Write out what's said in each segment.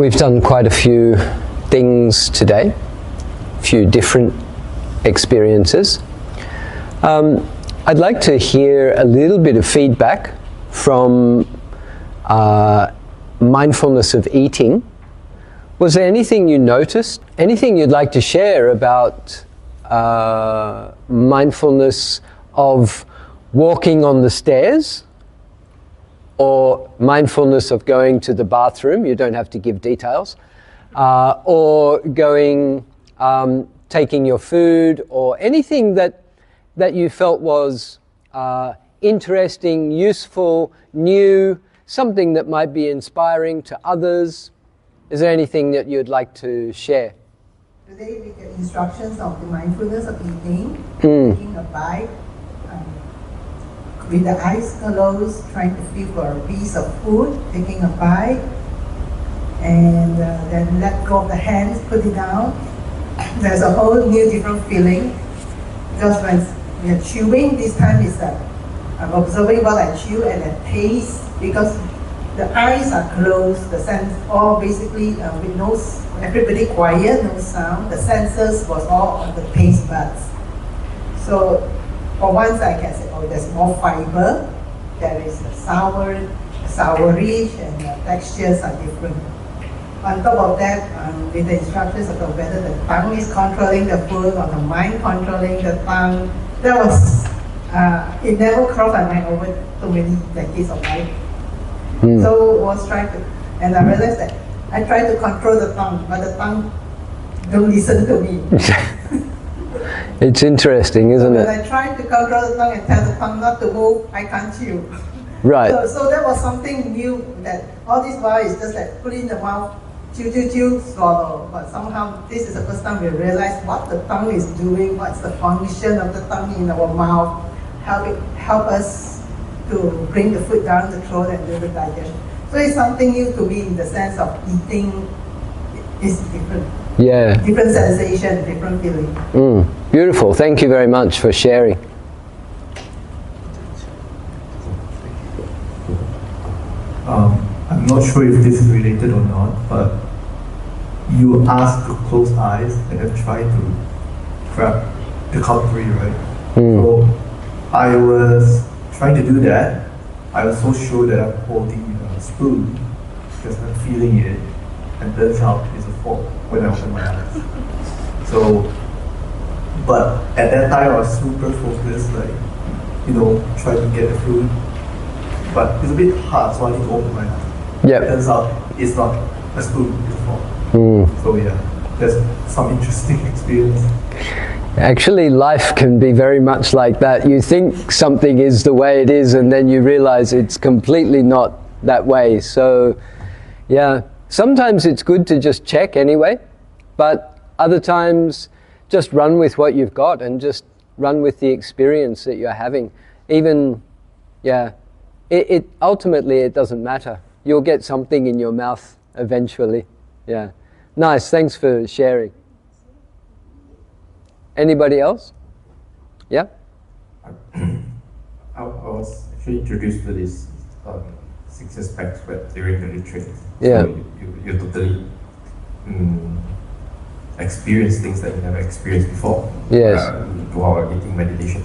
We've done quite a few things today, a few different experiences. I'd like to hear a little bit of feedback from mindfulness of eating. Was there anything you noticed? Anything you'd like to share about mindfulness of walking on the stairs? Or mindfulness of going to the bathroom, you don't have to give details, or going, taking your food, or anything that you felt was interesting, useful, new, something that might be inspiring to others. Is there anything that you'd like to share? Today we get instructions of the mindfulness of eating, taking a bite, with the eyes closed, trying to feel for a piece of food, taking a bite, and then let go of the hands, put it down. There's a whole new different feeling, because when we are chewing, this time is I'm observing what I chew and I taste, because the eyes are closed, the sense all basically with no, everybody quiet, no sound, the senses was all on the taste buds. So for once I can say, oh, there's more fiber, there is a sourish, and the textures are different. On top of that, with the instructions about whether the tongue is controlling the food or the mind controlling the tongue, that was, it never crossed my mind over too many decades of life. So I was trying to, and I realized that I try to control the tongue, but the tongue don't listen to me. It's interesting, isn't it? When I try to control the tongue and tell the tongue not to move, I can't chew. Right. So that was something new, that all this while is just like put in the mouth, chew, chew, chew, swallow. But somehow this is the first time we realize what the tongue is doing, what's the function of the tongue in our mouth, help us to bring the food down the throat and do the digestion. So it's something new to me in the sense of eating is different. Yeah. Different sensation, different feeling. Beautiful. Thank you very much for sharing. I'm not sure if this is related or not, but you asked to close eyes and then try to grab the cutlery, right? So I was trying to do that. I was so sure that I'm holding a spoon because I'm feeling it, and turns out it's a fork when I open my eyes. So, but at that time I was super focused, like, trying to get the food. But it's a bit hard, so I need to open my eyes. Yep. Turns out it's not a spoon, it's a fork. So yeah, that's some interesting experience. Actually, life can be very much like that. You think something is the way it is, and then you realize it's completely not that way. So, yeah, sometimes it's good to just check anyway, but other times just run with what you've got and just run with the experience that you're having. Even, yeah, ultimately it doesn't matter. You'll get something in your mouth eventually. Yeah. Nice, thanks for sharing. Anybody else? Yeah? I was actually introduced to this 6 aspects during the retreat. Yeah. So you totally experience things that you never experienced before. Yes. While eating meditation.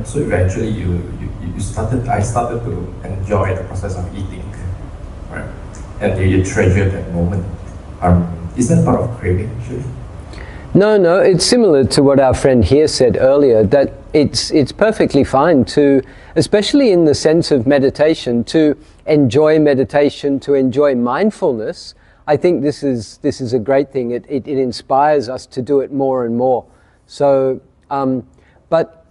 So eventually I started to enjoy the process of eating, right? And you treasure that moment. Is that part of craving actually? No, it's similar to what our friend here said earlier, that it's perfectly fine to, especially in the sense of meditation, to enjoy meditation, to enjoy mindfulness. I think this is a great thing. It inspires us to do it more and more. So, but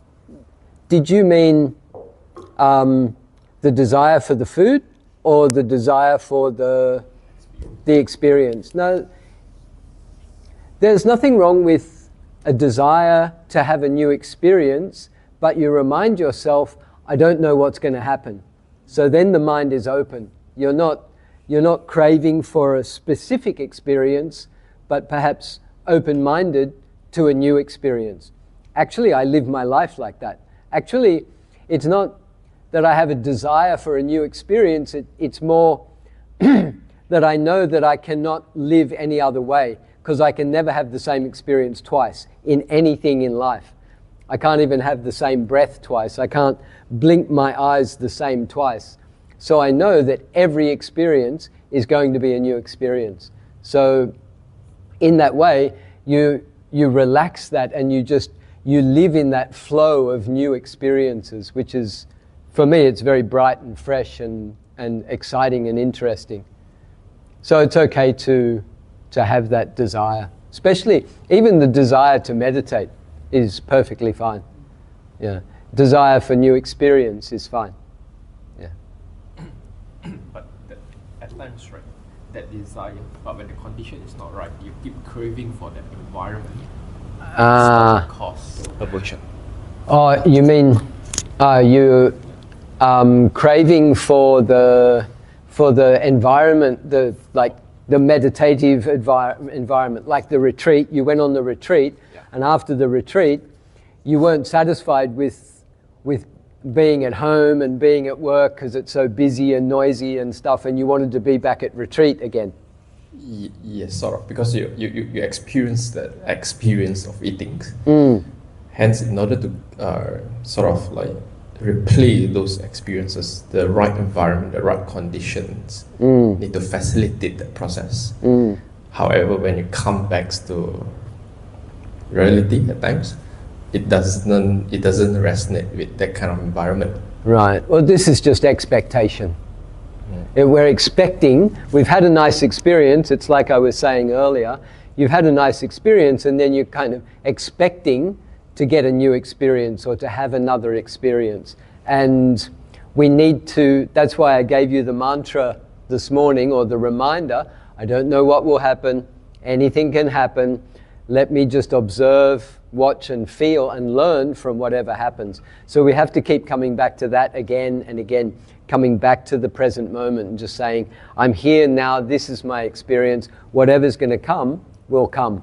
did you mean the desire for the food or the desire for the experience? No. There's nothing wrong with a desire to have a new experience, but you remind yourself, I don't know what's going to happen. So then the mind is open. You're not craving for a specific experience, but perhaps open-minded to a new experience. Actually, I live my life like that. Actually, it's not that I have a desire for a new experience, it's more that I know that I cannot live any other way, because I can never have the same experience twice in anything in life. I can't even have the same breath twice. I can't blink my eyes the same twice. So I know that every experience is going to be a new experience. So in that way, you relax that, and you live in that flow of new experiences, which is, for me, it's very bright and fresh and exciting and interesting. So it's okay to have that desire. Especially, even the desire to meditate is perfectly fine. Yeah. Desire for new experience is fine. Yeah. But at times, right, that desire, but when the condition is not right, you keep craving for that environment. That cause aversion. Oh, you mean you craving for the environment, the meditative environment, like the retreat. You went on the retreat, and after the retreat, you weren't satisfied with being at home and being at work because it's so busy and noisy and stuff, and you wanted to be back at retreat again. Yes, sort of, because you experience that experience of eating. Hence, in order to sort of like replay those experiences, the right environment, the right conditions need to facilitate that process. However, when you come back to reality at times, it doesn't resonate with that kind of environment. Right. Well, this is just expectation. We're expecting, we've had a nice experience, it's like I was saying earlier, you've had a nice experience and then you're kind of expecting to get a new experience or to have another experience. And we need to, that's why I gave you the mantra this morning, or the reminder, I don't know what will happen, anything can happen, let me just observe, watch and feel and learn from whatever happens. So we have to keep coming back to that again and again, coming back to the present moment and just saying, I'm here now, this is my experience, whatever's going to come will come.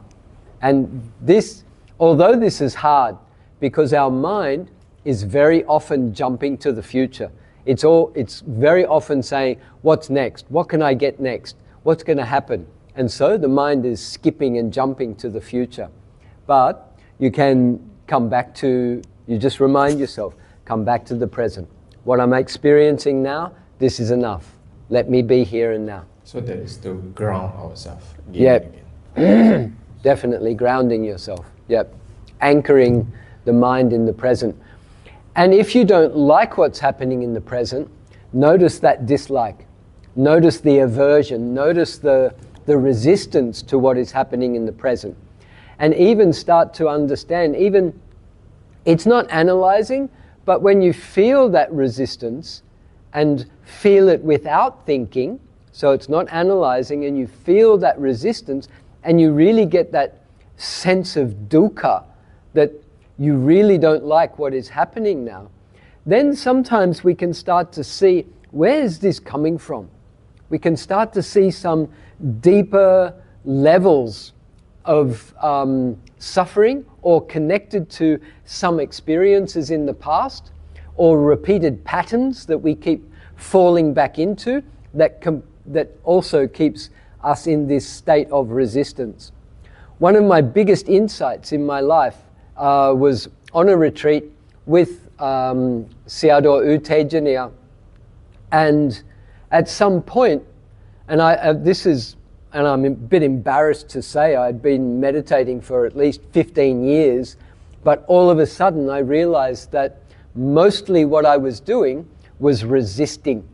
And this, although this is hard, because our mind is very often jumping to the future. It's very often saying, what's next? What can I get next? What's going to happen? And so the mind is skipping and jumping to the future. But you can come back to, you just remind yourself, come back to the present. What I'm experiencing now, this is enough. Let me be here and now. So that is to ground ourselves again. Yep. And again. Definitely grounding yourself. Yep. Anchoring the mind in the present. And if you don't like what's happening in the present, notice that dislike. Notice the aversion. Notice the resistance to what is happening in the present. And even start to understand, even, it's not analyzing, but when you feel that resistance and feel it without thinking, so it's not analyzing, and you feel that resistance and you really get that sense of dukkha, that you really don't like what is happening now, then sometimes we can start to see, where is this coming from? We can start to see some deeper levels of suffering, or connected to some experiences in the past, or repeated patterns that we keep falling back into, that also keeps us in this state of resistance. One of my biggest insights in my life was on a retreat with Sayadaw U Tejaniya, and at some point, and I'm a bit embarrassed to say, I'd been meditating for at least 15 years, but all of a sudden I realized that mostly what I was doing was resisting.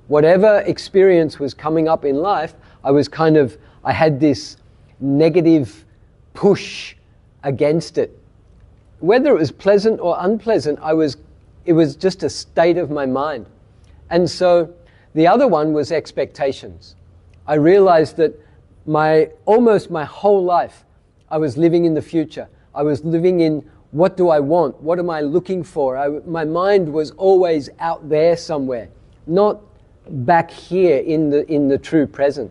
Whatever experience was coming up in life, I had this negative push against it. Whether it was pleasant or unpleasant, it was just a state of my mind. And so the other one was expectations. I realized that almost my whole life, I was living in the future. I was living in, what do I want? What am I looking for? My mind was always out there somewhere, not back here in the true present.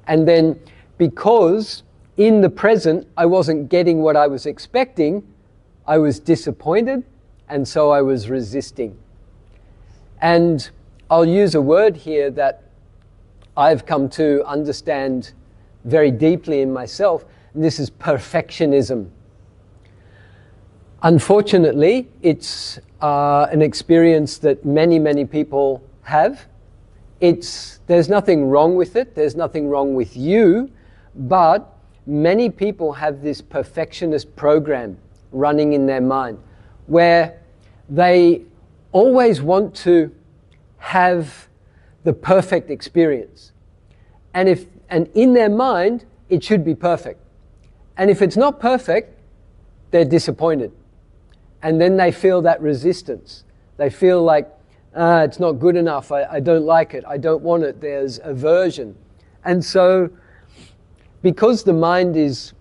And then because in the present I wasn't getting what I was expecting, I was disappointed, and so I was resisting. And I'll use a word here that I've come to understand very deeply in myself, and this is perfectionism. Unfortunately, it's an experience that many, many people have. There's nothing wrong with it, there's nothing wrong with you, but many people have this perfectionist program running in their mind where they always want to have the perfect experience. And in their mind, it should be perfect. And if it's not perfect, they're disappointed. And then they feel that resistance. They feel like, it's not good enough, I don't like it, I don't want it, there's aversion. And so, because the mind is,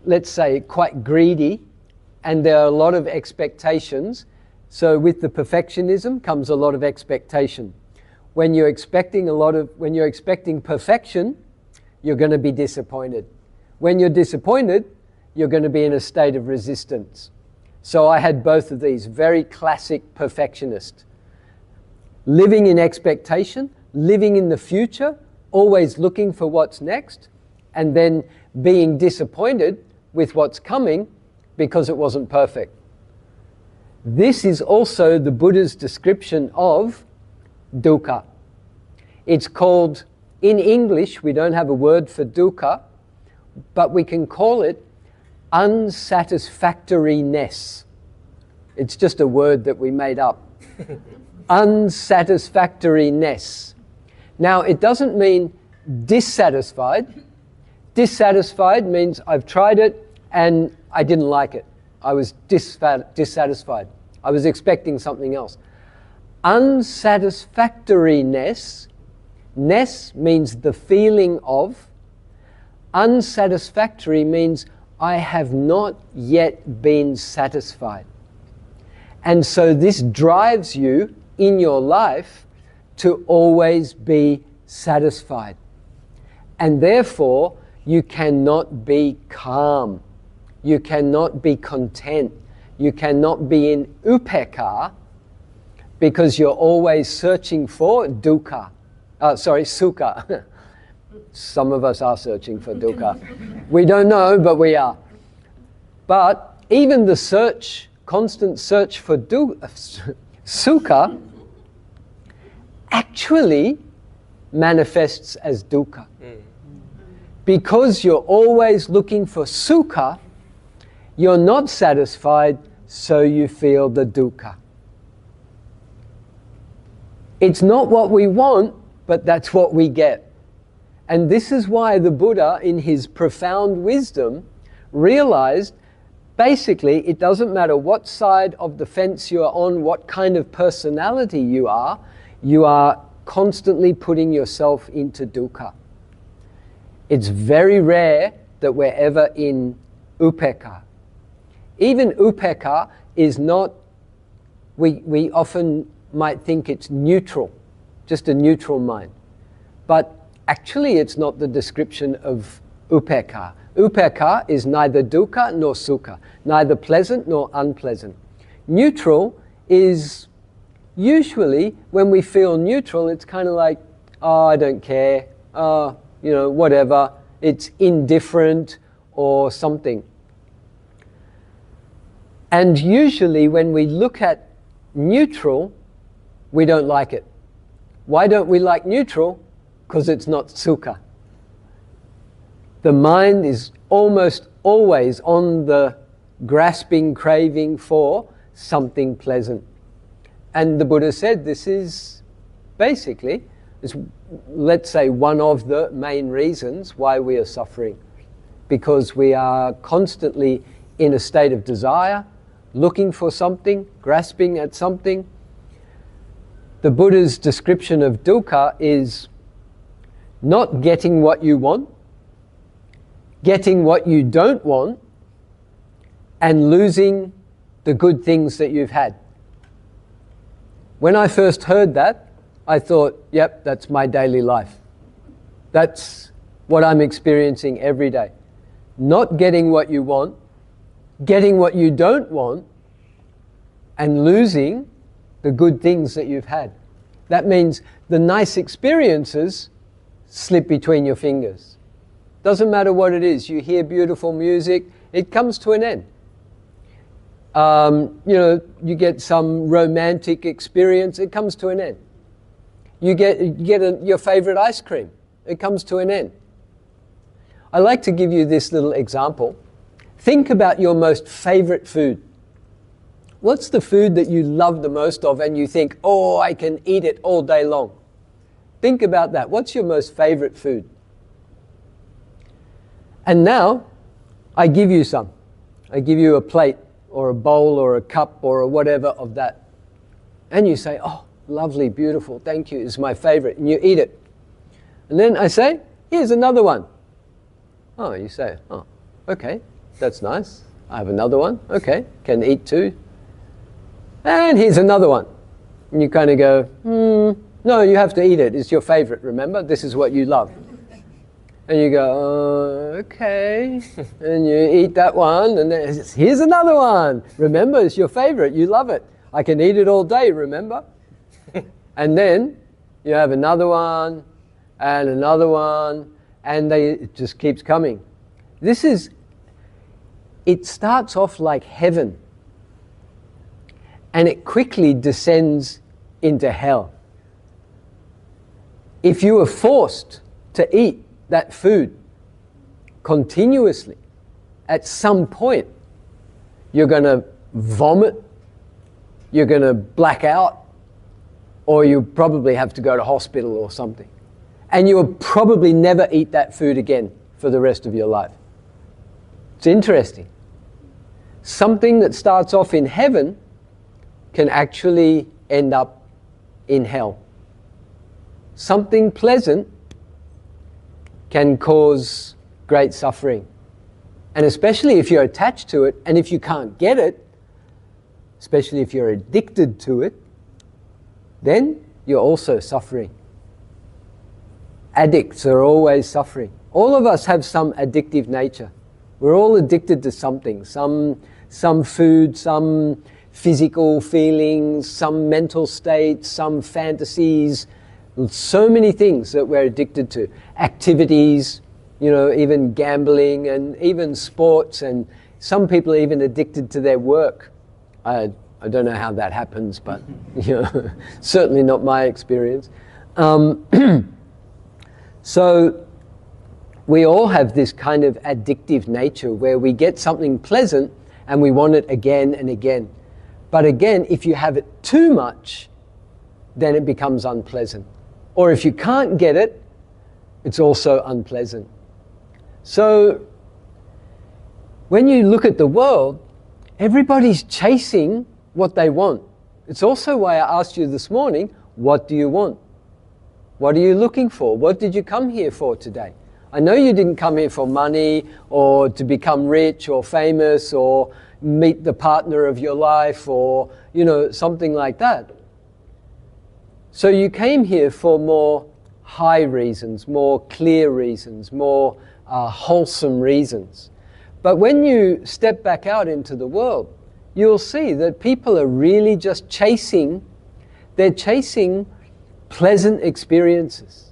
let's say, quite greedy, and there are a lot of expectations, so with the perfectionism comes a lot of expectation. When you're expecting perfection, you're going to be disappointed. When you're disappointed, you're going to be in a state of resistance. So I had both of these, very classic perfectionist. Living in expectation, living in the future, always looking for what's next, and then being disappointed with what's coming because it wasn't perfect. This is also the Buddha's description of dukkha. It's called, in English, we don't have a word for dukkha, but we can call it unsatisfactoriness. It's just a word that we made up. Unsatisfactoriness. Now, it doesn't mean dissatisfied. Dissatisfied means I've tried it and I didn't like it. I was dissatisfied. I was expecting something else. Unsatisfactoriness, ness means the feeling of. Unsatisfactory means I have not yet been satisfied. And so this drives you in your life to always be satisfied. And therefore, you cannot be calm. You cannot be content. You cannot be in upekkha because you're always searching for dukkha. Sukha. Some of us are searching for dukkha. We don't know, but we are. But even the constant search for sukha actually manifests as dukkha. Because you're always looking for sukha, you're not satisfied, so you feel the dukkha. It's not what we want, but that's what we get. And this is why the Buddha, in his profound wisdom, realized basically it doesn't matter what side of the fence you are on, what kind of personality you are constantly putting yourself into dukkha. It's very rare that we're ever in upekkha. Even upekkha is not, we often might think it's neutral, just a neutral mind. But actually it's not the description of upekkha. Upekkha is neither dukkha nor sukha, neither pleasant nor unpleasant. Neutral is usually, when we feel neutral, it's kind of like, oh, I don't care, whatever, it's indifferent or something. And usually when we look at neutral, we don't like it. Why don't we like neutral? Because it's not sukha. The mind is almost always on the grasping, craving for something pleasant. And the Buddha said this is basically, let's say, one of the main reasons why we are suffering. Because we are constantly in a state of desire, looking for something, grasping at something. The Buddha's description of dukkha is not getting what you want, getting what you don't want, and losing the good things that you've had. When I first heard that, I thought, yep, that's my daily life. That's what I'm experiencing every day. Not getting what you want, getting what you don't want, and losing the good things that you've had. That means the nice experiences slip between your fingers. Doesn't matter what it is. You hear beautiful music, it comes to an end. You get some romantic experience, it comes to an end. You get your favorite ice cream, it comes to an end. I like to give you this little example. Think about your most favorite food. What's the food that you love the most of and you think, oh, I can eat it all day long? Think about that. What's your most favorite food? And now, I give you some. I give you a plate or a bowl or a cup or a whatever of that. And you say, oh, lovely, beautiful, thank you, it's my favorite. And you eat it. And then I say, here's another one. Oh, you say, oh, okay, that's nice. I have another one. Okay, can eat two. And here's another one. And you kind of go, no, you have to eat it. It's your favorite, remember? This is what you love. And you go, okay. And you eat that one, and then here's another one. Remember, it's your favorite. You love it. I can eat it all day, remember? And then you have another one, and another one, and it just keeps coming. It starts off like heaven. And it quickly descends into hell. If you are forced to eat that food continuously, at some point, you're going to vomit, you're going to black out, or you probably have to go to hospital or something. And you'll probably never eat that food again for the rest of your life. It's interesting. Something that starts off in heaven can actually end up in hell. Something pleasant can cause great suffering. And especially if you're attached to it, and if you can't get it, especially if you're addicted to it, then you're also suffering. Addicts are always suffering. All of us have some addictive nature. We're all addicted to something, some food, some physical feelings, some mental states, some fantasies, so many things that we're addicted to. Activities, even gambling and even sports, and some people are even addicted to their work. I don't know how that happens, but certainly not my experience. So we all have this kind of addictive nature where we get something pleasant and we want it again and again. But again, if you have it too much, then it becomes unpleasant. Or if you can't get it, it's also unpleasant. So when you look at the world, everybody's chasing what they want. It's also why I asked you this morning, what do you want? What are you looking for? What did you come here for today? I know you didn't come here for money or to become rich or famous or meet the partner of your life or, something like that. So you came here for more high reasons, more clear reasons, more wholesome reasons. But when you step back out into the world, you'll see that people are really just they're chasing pleasant experiences.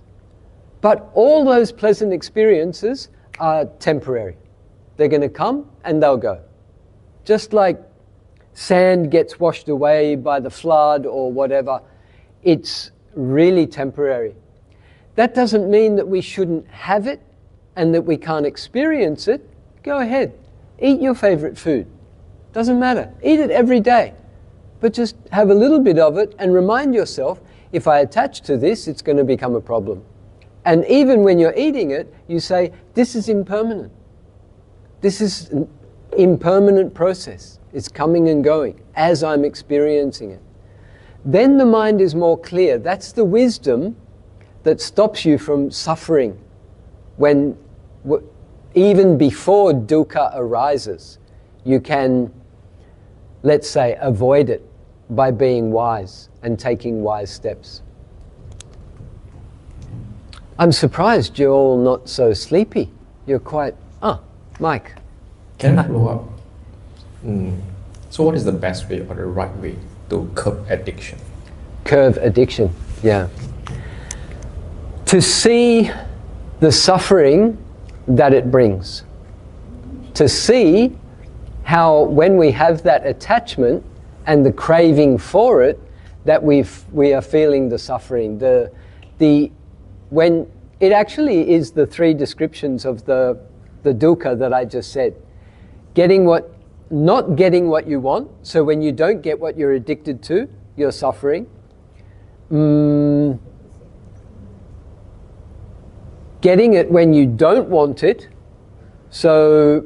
But all those pleasant experiences are temporary. They're going to come and they'll go. Just like sand gets washed away by the flood or whatever, it's really temporary. That doesn't mean that we shouldn't have it and that we can't experience it. Go ahead, eat your favorite food. Doesn't matter, eat it every day. But just have a little bit of it and remind yourself, if I attach to this, it's going to become a problem. And even when you're eating it, you say, this is impermanent. This is an impermanent process. It's coming and going as I'm experiencing it. Then the mind is more clear. That's the wisdom that stops you from suffering when, even before dukkha arises, you can, let's say, avoid it by being wise and taking wise steps. I'm surprised you're all not so sleepy. You're quite... Mike. Can I follow up? So what is the best way or the right way to curb addiction? Curb addiction, yeah. To see the suffering that it brings. To see how when we have that attachment and the craving for it, that we are feeling the suffering. When it actually is the three descriptions of the dukkha that I just said. Not getting what you want, so when you don't get what you're addicted to, you're suffering. Getting it when you don't want it, so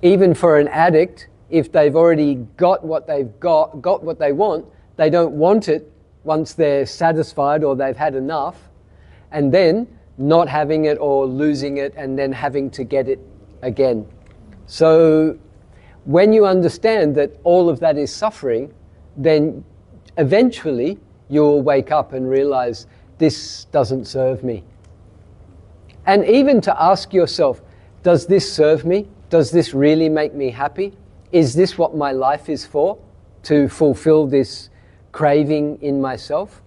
even for an addict, if they've already got what what they want, they don't want it once they're satisfied or they've had enough, and then not having it or losing it and then having to get it again. So when you understand that all of that is suffering, then eventually you'll wake up and realize this doesn't serve me. And even to ask yourself, does this serve me? Does this really make me happy? Is this what my life is for? To fulfill this craving in myself?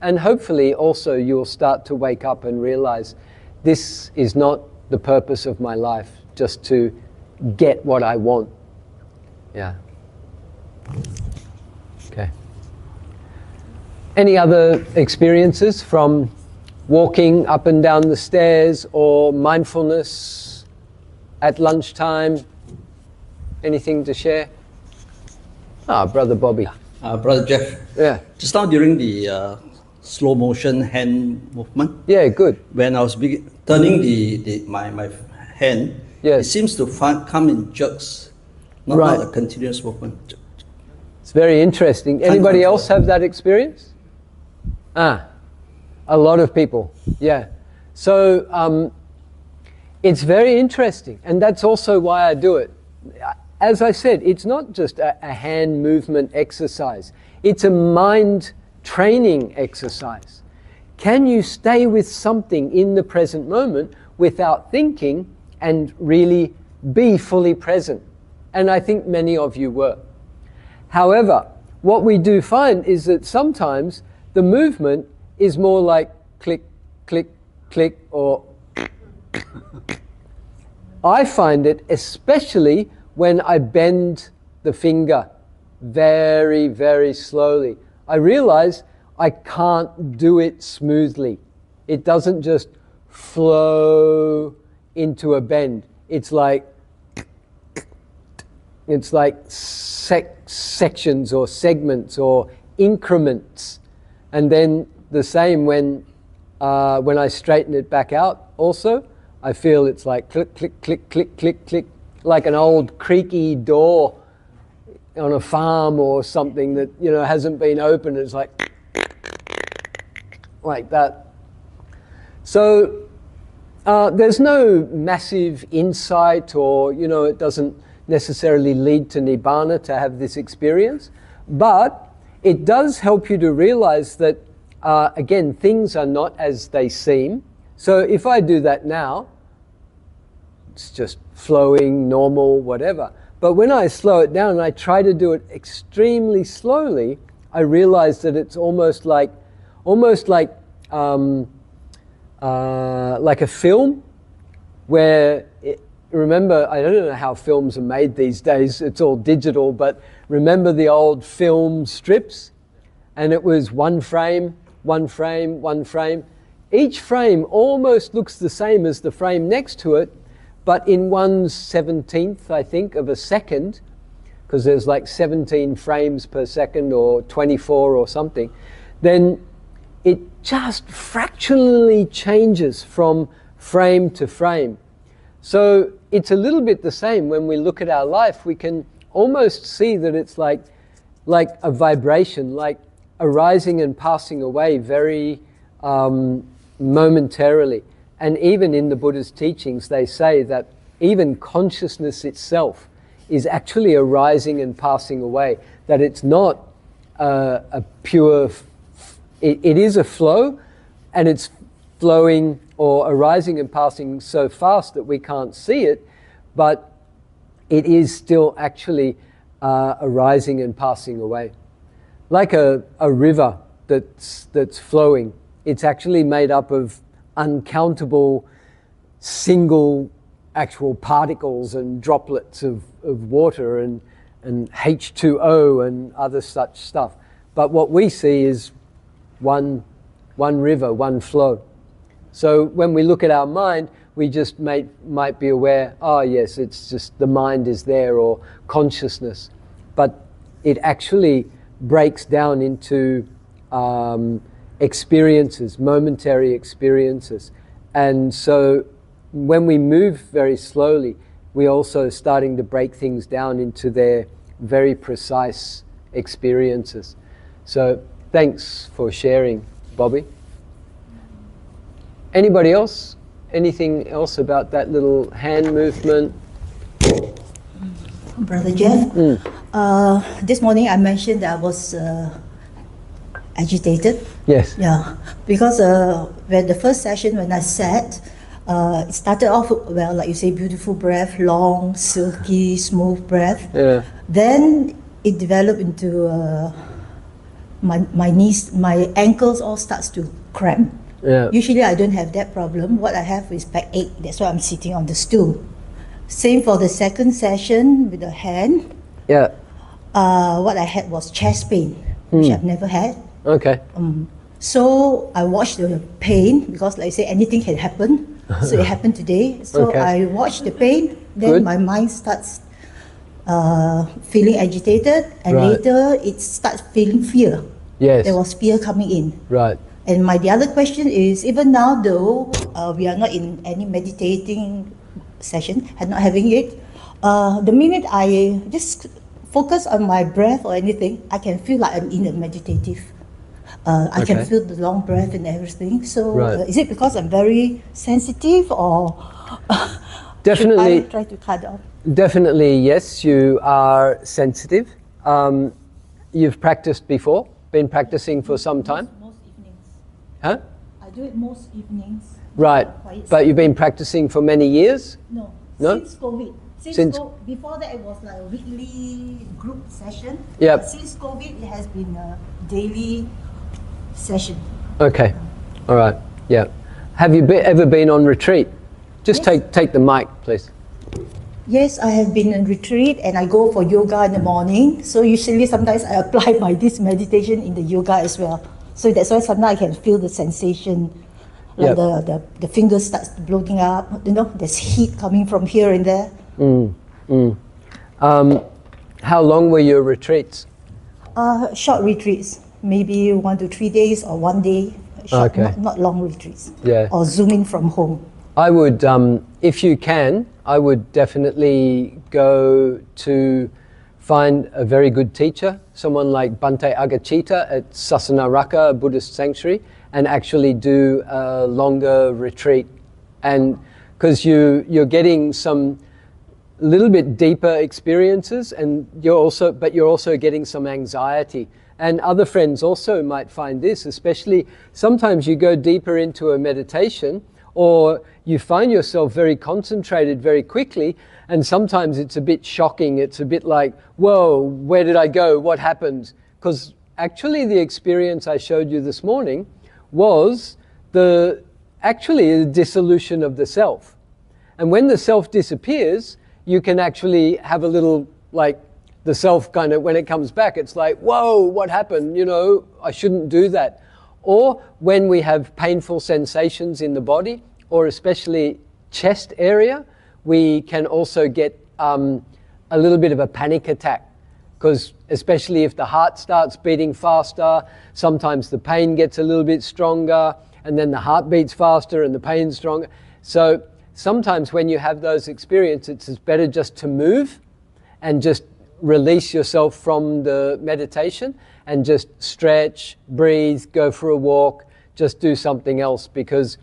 And hopefully also you'll start to wake up and realize this is not the purpose of my life, just to get what I want. Yeah. Okay. Any other experiences from walking up and down the stairs or mindfulness at lunchtime? Anything to share? Brother Bobby. Brother Jeff. Yeah. Just now during the slow motion hand movement. Yeah, good. When I was turning my hand, yes, it seems to come in jerks, not a continuous movement. It's very interesting. Anybody else have that experience? A lot of people. Yeah. So it's very interesting, and that's also why I do it. As I said, it's not just a hand movement exercise. It's a mind training exercise. Can you stay with something in the present moment without thinking and really be fully present? And I think many of you were. However, what we do find is that sometimes the movement is more like click, click, click, or I find it especially when I bend the finger very, very slowly. I realize I can't do it smoothly. It doesn't just flow into a bend. It's like sections or segments or increments. And then the same when I straighten it back out also, I feel it's like click, click, click, click, click, click, like an old creaky door on a farm or something that, hasn't been opened. It's like that. So there's no massive insight or, it doesn't necessarily lead to Nibbana to have this experience, but it does help you to realize that, again, things are not as they seem. So if I do that now, it's just flowing, normal, whatever. But when I slow it down and I try to do it extremely slowly, I realize that it's almost like a film, where remember, I don't know how films are made these days. It's all digital, but remember the old film strips, and it was one frame, one frame, one frame. Each frame almost looks the same as the frame next to it, but in 1/17th, I think, of a second, because there's like 17 frames per second or 24 or something, then it just fractionally changes from frame to frame. So it's a little bit the same when we look at our life. We can almost see that it's like a vibration, like arising and passing away very momentarily. And even in the Buddha's teachings, they say that even consciousness itself is actually arising and passing away, that it's not a pure, it is a flow, and it's flowing or arising and passing so fast that we can't see it, but it is still actually arising and passing away. Like a river that's flowing, it's actually made up of uncountable single actual particles and droplets of water and H2O and other such stuff. But what we see is one river, one flow. So when we look at our mind, we just might be aware, oh yes, it's just the mind is there, or consciousness. But it actually breaks down into experiences, momentary experiences. And so when we move very slowly, we're also starting to break things down into their very precise experiences. So thanks for sharing, Bobby. Anybody else? Anything else about that little hand movement? Brother Jeff, this morning I mentioned that I was agitated. Yes. Yeah, because when the first session when I sat, it started off well, like you say, beautiful breath, long, silky, smooth breath. Yeah. Then it developed into my knees, my ankles all starts to cramp. Yeah. Usually I don't have that problem. What I have is backache. That's why I'm sitting on the stool. Same for the second session with the hand. Yeah. What I had was chest pain, which I've never had. Okay. So I watched the pain because, like I say, anything can happen. So it happened today. So Okay. I watched the pain. Then Good. my mind starts feeling agitated, and Right. later it starts feeling fear. Yes. There was fear coming in. Right. And the other question is, even now though we are not in any meditating session, I'm not having it, the minute I just focus on my breath or anything, I can feel like I'm in a meditative. I can Okay. feel the long breath and everything. So Right. is it because I'm very sensitive, or Definitely. should I try to cut off? Definitely, yes, you are sensitive. You've practiced before, been practicing for some time? Most evenings. Huh? I do it most evenings. Right. Quiet But you've been practicing for many years? No, No? since COVID. Since- Before that, it was like a weekly group session. Yep. But since COVID, it has been a daily session. Okay. All right. Yeah. Have you ever been on retreat? Just Yes. take the mic, please. Yes, I have been in retreat, and I go for yoga in the morning. So usually, sometimes I apply this meditation in the yoga as well. So that's why sometimes I can feel the sensation, like Yep. the fingers starts bloating up. You know, there's heat coming from here and there. How long were your retreats? Short retreats, maybe 1 to 3 days or 1 day. Short, Okay. not long retreats. Yeah. Or zooming from home. I would, if you can, I would definitely go to find a very good teacher, someone like Bhante Agachita at Sasanaraka, a Buddhist sanctuary, and actually do a longer retreat. And because you're getting some little bit deeper experiences, and you're also getting some anxiety. And other friends also might find this, especially sometimes you go deeper into a meditation, or you find yourself very concentrated very quickly, and sometimes it's a bit shocking. It's a bit like, whoa, where did I go? What happened? Because actually the experience I showed you this morning was actually a dissolution of the self. And when the self disappears, you can actually have a little, like, the self kind of, when it comes back, it's like, whoa, what happened? You know, I shouldn't do that. Or when we have painful sensations in the body, or especially chest area, we can also get a little bit of a panic attack. Because especially if the heart starts beating faster, sometimes the pain gets a little bit stronger, and then the heart beats faster and the pain's stronger. So sometimes when you have those experiences, it's better just to move and just release yourself from the meditation and just stretch, breathe, go for a walk, just do something else. Because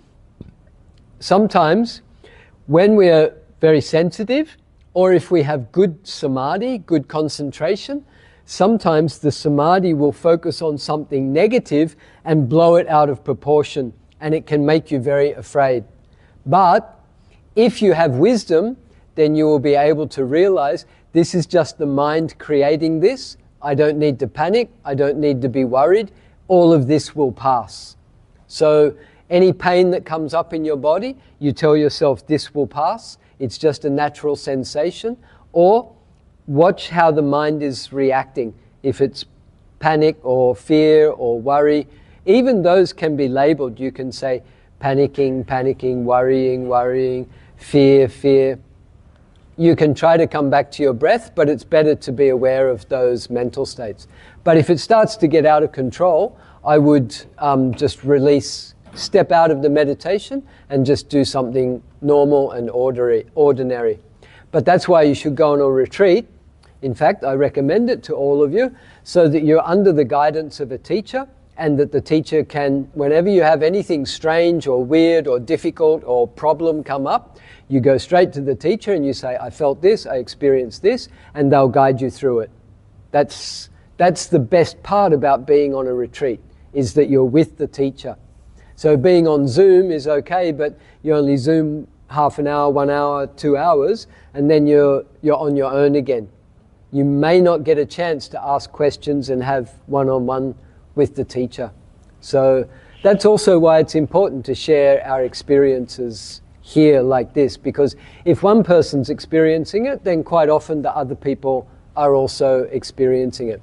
sometimes when we're very sensitive, or if we have good samadhi, good concentration, sometimes the samadhi will focus on something negative and blow it out of proportion, and it can make you very afraid. But if you have wisdom, then you will be able to realize this is just the mind creating this. I don't need to panic. I don't need to be worried. All of this will pass. So Any pain that comes up in your body, you tell yourself this will pass, it's just a natural sensation, or watch how the mind is reacting. If it's panic or fear or worry, even those can be labeled. You can say panicking, panicking, worrying, worrying, fear, fear. You can try to come back to your breath, but it's better to be aware of those mental states. But if it starts to get out of control, I would just release, step out of the meditation and just do something normal and ordinary. But that's why you should go on a retreat. In fact, I recommend it to all of you, so that you're under the guidance of a teacher, and that the teacher can, whenever you have anything strange or weird or difficult or problem come up, you go straight to the teacher and you say, I felt this, I experienced this, and they'll guide you through it. That's the best part about being on a retreat, is that you're with the teacher. So being on Zoom is okay, but you only Zoom half an hour, 1 hour, 2 hours, and then you're on your own again. You may not get a chance to ask questions and have one-on-one with the teacher. So that's also why it's important to share our experiences here like this, because if one person's experiencing it, then quite often the other people are also experiencing it.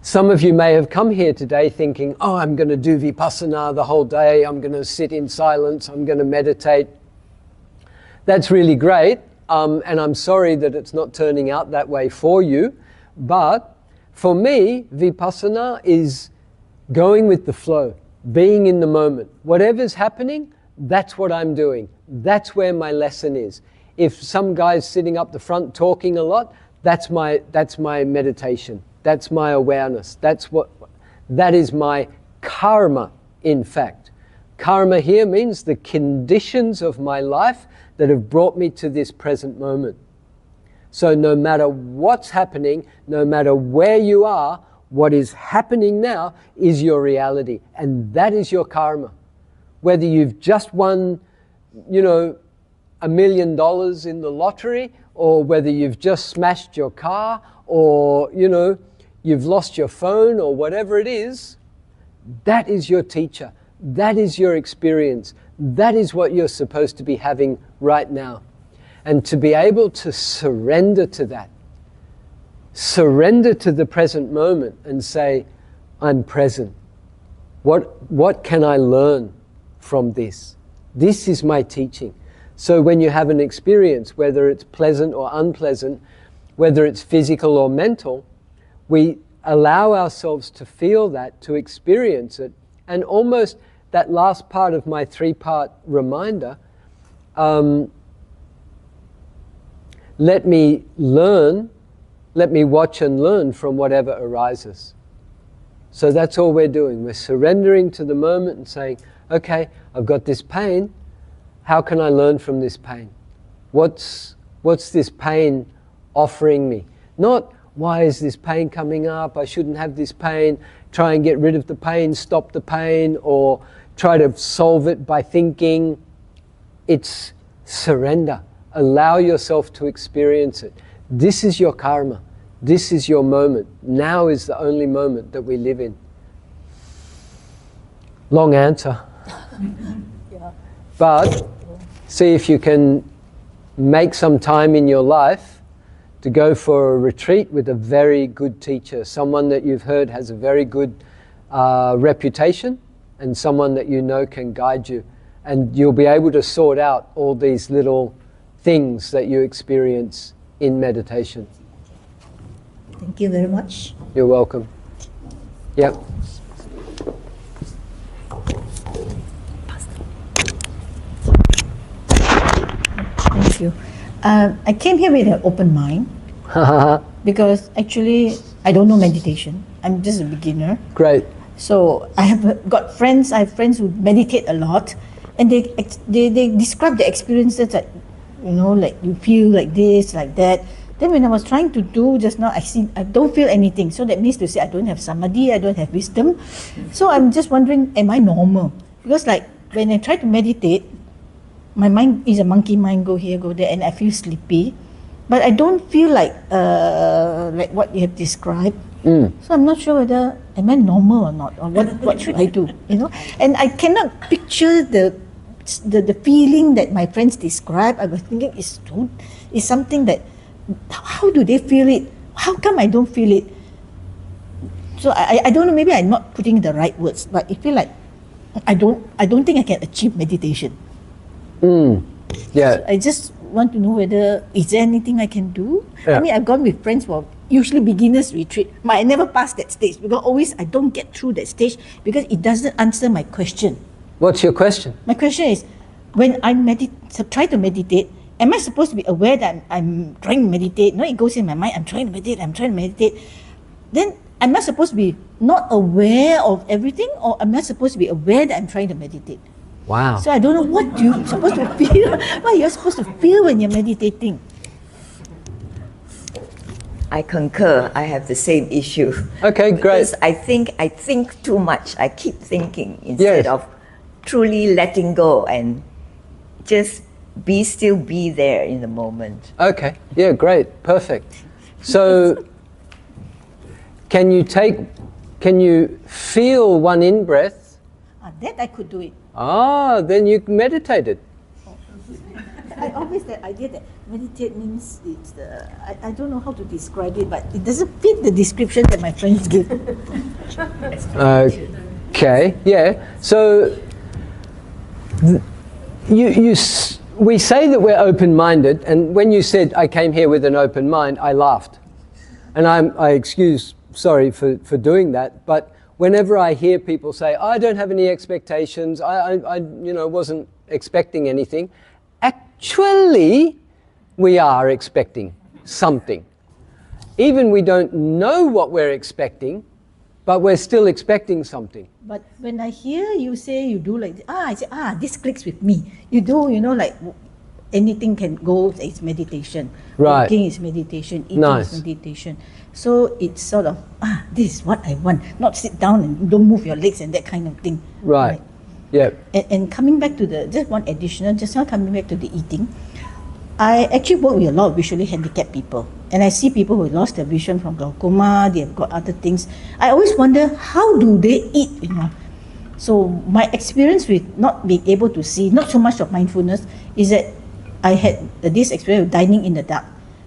Some of you may have come here today thinking, oh, I'm going to do Vipassana the whole day, I'm going to sit in silence, I'm going to meditate. That's really great, and I'm sorry that it's not turning out that way for you, but for me, Vipassana is going with the flow, being in the moment. Whatever's happening, that's what I'm doing. That's where my lesson is. If some guy's sitting up the front talking a lot, that's my meditation. That's my awareness. That is my karma, in fact. Karma here means the conditions of my life that have brought me to this present moment. So no matter what's happening, no matter where you are, what is happening now is your reality, and that is your karma. Whether you've just won, $1 million in the lottery, or whether you've just smashed your car, or you've lost your phone, or whatever it is, that is your teacher. That is your experience. That is what you're supposed to be having right now. And to be able to surrender to that, surrender to the present moment and say, I'm present. What can I learn from this? This is my teaching. So when you have an experience, whether it's pleasant or unpleasant, whether it's physical or mental, we allow ourselves to feel that, to experience it, and almost that last part of my 3-part reminder, let me watch and learn from whatever arises. So that's all we're doing. We're surrendering to the moment and saying, okay, I've got this pain. How can I learn from this pain? What's this pain offering me? Not, why is this pain coming up? I shouldn't have this pain. Try and get rid of the pain, stop the pain, or try to solve it by thinking. It's surrender. Allow yourself to experience it. This is your karma. This is your moment. Now is the only moment that we live in. Long answer. Yeah. But see if you can make some time in your life to go for a retreat with a very good teacher, someone that you've heard has a very good reputation, and someone that you know can guide you. And you'll be able to sort out all these little things that you experience in meditation. Thank you very much. You're welcome. Yep. Thank you. I came here with an open mind because actually I don't know meditation. I'm just a beginner. Great. So I have friends who meditate a lot, and they describe the experiences that, like you feel like this, like that. Then when I was trying to do just now, I don't feel anything. So that means to say I don't have samadhi, I don't have wisdom. So I'm just wondering, am I normal? Because like when I try to meditate, my mind is a monkey mind, go here, go there, and I feel sleepy. but I don't feel like what you have described. So I'm not sure whether am I normal or not, or what should I do, you know? And I cannot picture the feeling that my friends describe. I was thinking it's something that, how do they feel it? How come I don't feel it? So I don't know, maybe I'm not putting the right words, but I feel like I don't think I can achieve meditation. Yeah. So I just want to know whether is there anything I can do. Yeah. I mean, I've gone with friends for usually beginners retreat, but I never pass that stage because always I don't get through that stage because it doesn't answer my question. What's your question? My question is, when I try to meditate, am I supposed to be aware that I'm trying to meditate? No, it goes in my mind, I'm trying to meditate. Then am I supposed to be not aware of everything, or am I supposed to be aware that I'm trying to meditate? Wow. So I don't know what you're supposed to feel. What you're supposed to feel when you're meditating. I concur. I have the same issue. Okay, great. Because I think too much. I keep thinking instead of truly letting go and just still be there in the moment. Okay, yeah, great, perfect. So, can you feel one in-breath? That I could do it. Then you meditated. I always that idea that meditate means it's I don't know how to describe it, but it doesn't fit the description that my friends give. Okay, yeah. So we say that we're open-minded, and when you said I came here with an open mind, I laughed, and sorry for doing that. But whenever I hear people say, I don't have any expectations, I wasn't expecting anything. Actually, we are expecting something. Even we don't know what we're expecting, but we're still expecting something. But when I hear you say you do like, I say, this clicks with me. You do, like anything can go, it's meditation. Right. Walking is meditation, eating is meditation. So it's sort of, this is what I want. Not sit down and don't move your legs and that kind of thing. Right. Yeah. And coming back to just one additional, just now coming back to the eating, I actually work with a lot of visually handicapped people. And I see people who lost their vision from glaucoma, they have got other things. I always wonder, how do they eat, So my experience with not being able to see, not so much of mindfulness, is that I had this experience of dining in the dark.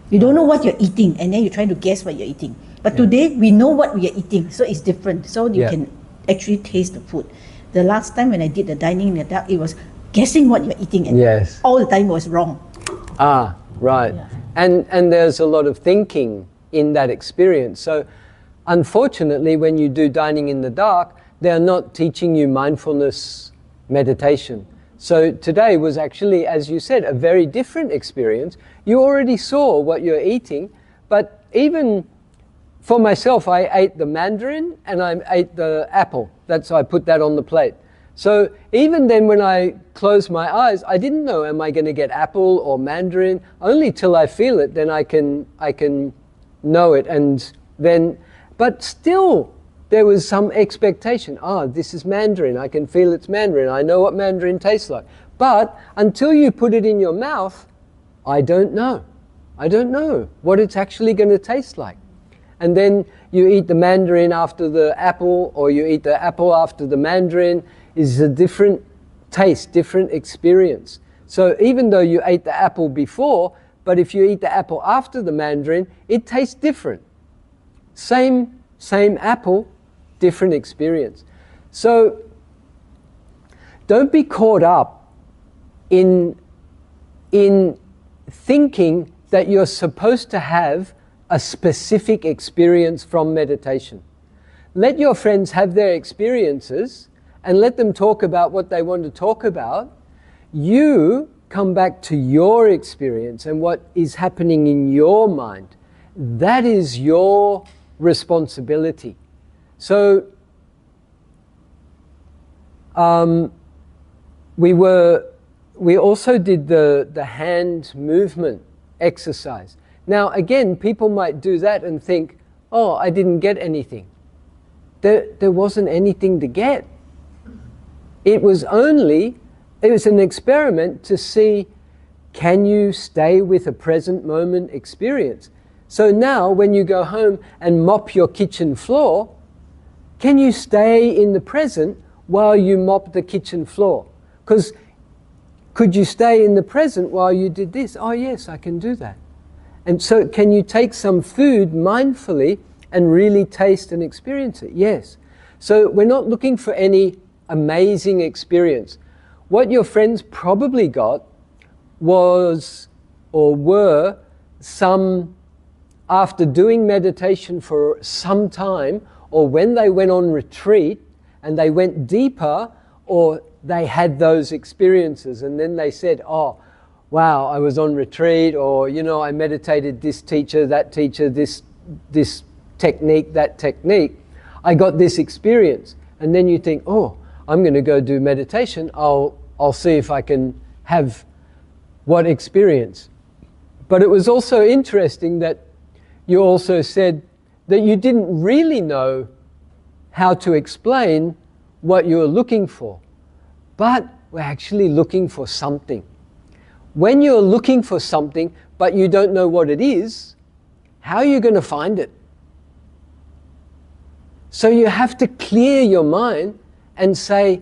You don't know what you're eating, and then you try to guess what you're eating. But today, we know what we are eating, so it's different. So you can actually taste the food. The last time when I did the dining in the dark, it was guessing what you're eating, and all the time was wrong. Right. Yeah. And there's a lot of thinking in that experience. So unfortunately, when you do dining in the dark, they're not teaching you mindfulness meditation. So today was actually, as you said, a very different experience. You already saw what you're eating, but even for myself, I ate the mandarin and I ate the apple. I put that on the plate. So even then when I closed my eyes, I didn't know, am I going to get apple or mandarin? Only till I feel it, then I can know it. And then, but still, there was some expectation. This is mandarin. I can feel it's mandarin. I know what mandarin tastes like. But until you put it in your mouth, I don't know. I don't know what it's actually going to taste like. And then you eat the mandarin after the apple, or you eat the apple after the mandarin. Is a different taste, different experience. So even though you ate the apple before, but if you eat the apple after the mandarin, it tastes different. Same apple, different experience. So don't be caught up in thinking that you're supposed to have a specific experience from meditation. Let your friends have their experiences and let them talk about what they want to talk about. You come back to your experience and what is happening in your mind. That is your responsibility. So we also did the hand movement exercise. Now again, people might do that and think, I didn't get anything. There wasn't anything to get. It was an experiment to see, Can you stay with a present moment experience? So now when you go home and mop your kitchen floor, can you stay in the present while you mop the kitchen floor? Because could you stay in the present while you did this? Oh yes, I can do that. And so can you take some food mindfully and really taste and experience it? Yes. So we're not looking for any amazing experience. What your friends probably got was or were some, after doing meditation for some time, or when they went on retreat and they went deeper, or they had those experiences and then they said, oh, wow, I was on retreat, or, you know, I meditated this teacher, this technique, that technique. I got this experience. And then you think, oh, I'm going to go do meditation. I'll see if I can have what experience. But it was also interesting that you also said that you didn't really know how to explain what you were looking for. But we're actually looking for something. When you're looking for something, but you don't know what it is, how are you going to find it? So you have to clear your mind and say,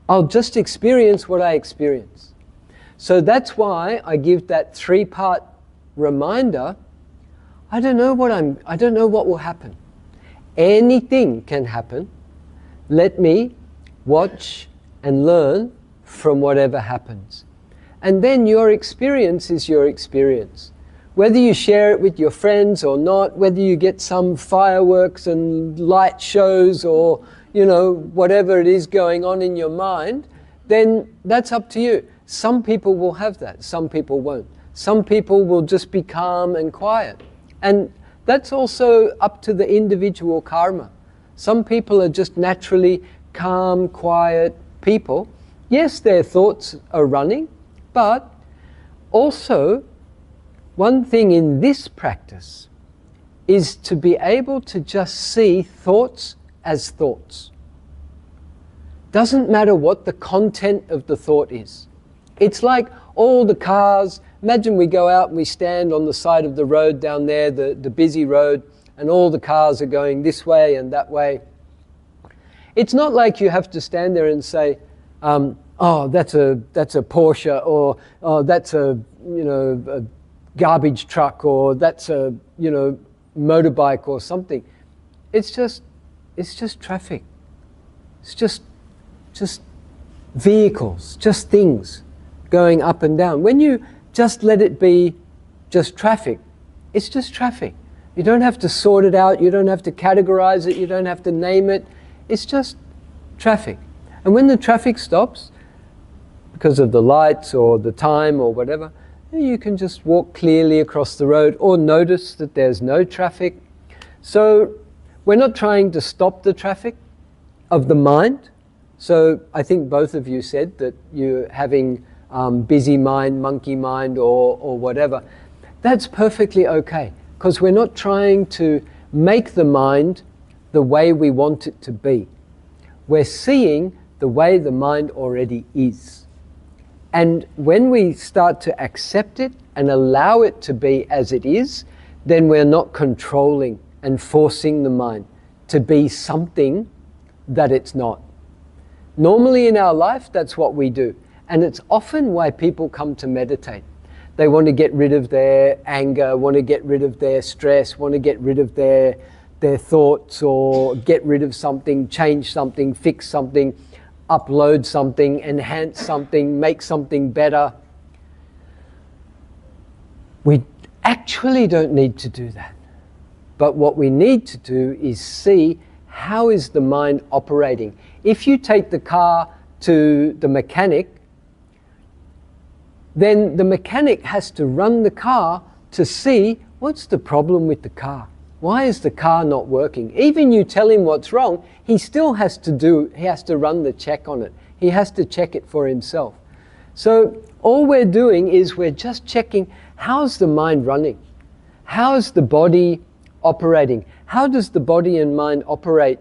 I'll just experience what I experience. So that's why I give that 3-part reminder. I don't know what will happen. Anything can happen. Let me watch and learn from whatever happens. And then your experience is your experience. Whether you share it with your friends or not, whether you get some fireworks and light shows or, you know, whatever it is going on in your mind, then that's up to you. Some people will have that, some people won't. Some people will just be calm and quiet. And that's also up to the individual karma. Some people are just naturally calm, quiet people. Yes, their thoughts are running, but also one thing in this practice is to be able to just see thoughts as thoughts. Doesn't matter what the content of the thought is. It's like all the cars. Imagine we go out and we stand on the side of the road down there, the busy road, and all the cars are going this way and that way. It's not like you have to stand there and say, oh, that's a Porsche, or oh, that's a garbage truck, or that's a motorbike or something. It's just traffic. It's just vehicles, just things going up and down. When you just let it be just traffic, it's just traffic. You don't have to sort it out, you don't have to categorize it, you don't have to name it. It's just traffic. And when the traffic stops, because of the lights or the time or whatever, you can just walk clearly across the road or notice that there's no traffic. So we're not trying to stop the traffic of the mind. So I think both of you said that you're having busy mind, monkey mind, or whatever. That's perfectly okay, because we're not trying to make the mind the way we want it to be. We're seeing the way the mind already is. And when we start to accept it and allow it to be as it is, then we're not controlling and forcing the mind to be something that it's not. Normally in our life, that's what we do. And it's often why people come to meditate. They want to get rid of their anger, want to get rid of their stress, want to get rid of their thoughts, or get rid of something, change something, fix something, upload something, enhance something, make something better. We actually don't need to do that. But what we need to do is see, how is the mind operating? If you take the car to the mechanic, then the mechanic has to run the car to see what's the problem with the car. Why is the car not working? Even you tell him what's wrong, he still has to run the check on it. He has to check it for himself. So all we're doing is we're just checking, how's the mind running? How's the body operating? How does the body and mind operate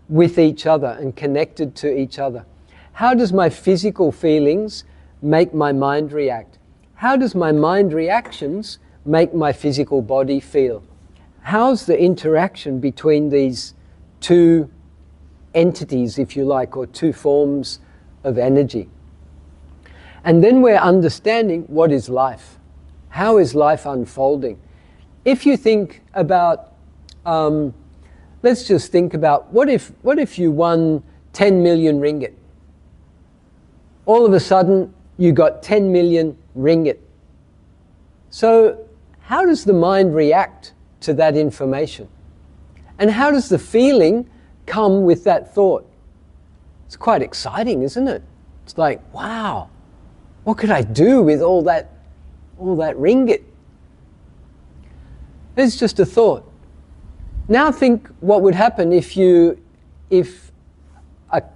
with each other and connected to each other? How does my physical feelings make my mind react? how does my mind reactions make my physical body feel? How's the interaction between these two entities, if you like, or two forms of energy? And then we're understanding what is life. How is life unfolding? If you think about, let's just think about, what if you won 10 million ringgit? All of a sudden, you got 10 million ringgit. So, how does the mind react to that information? And how does the feeling come with that thought? It's quite exciting, isn't it? It's like, wow, what could I do with all that ringgit? It's just a thought. Now think what would happen if a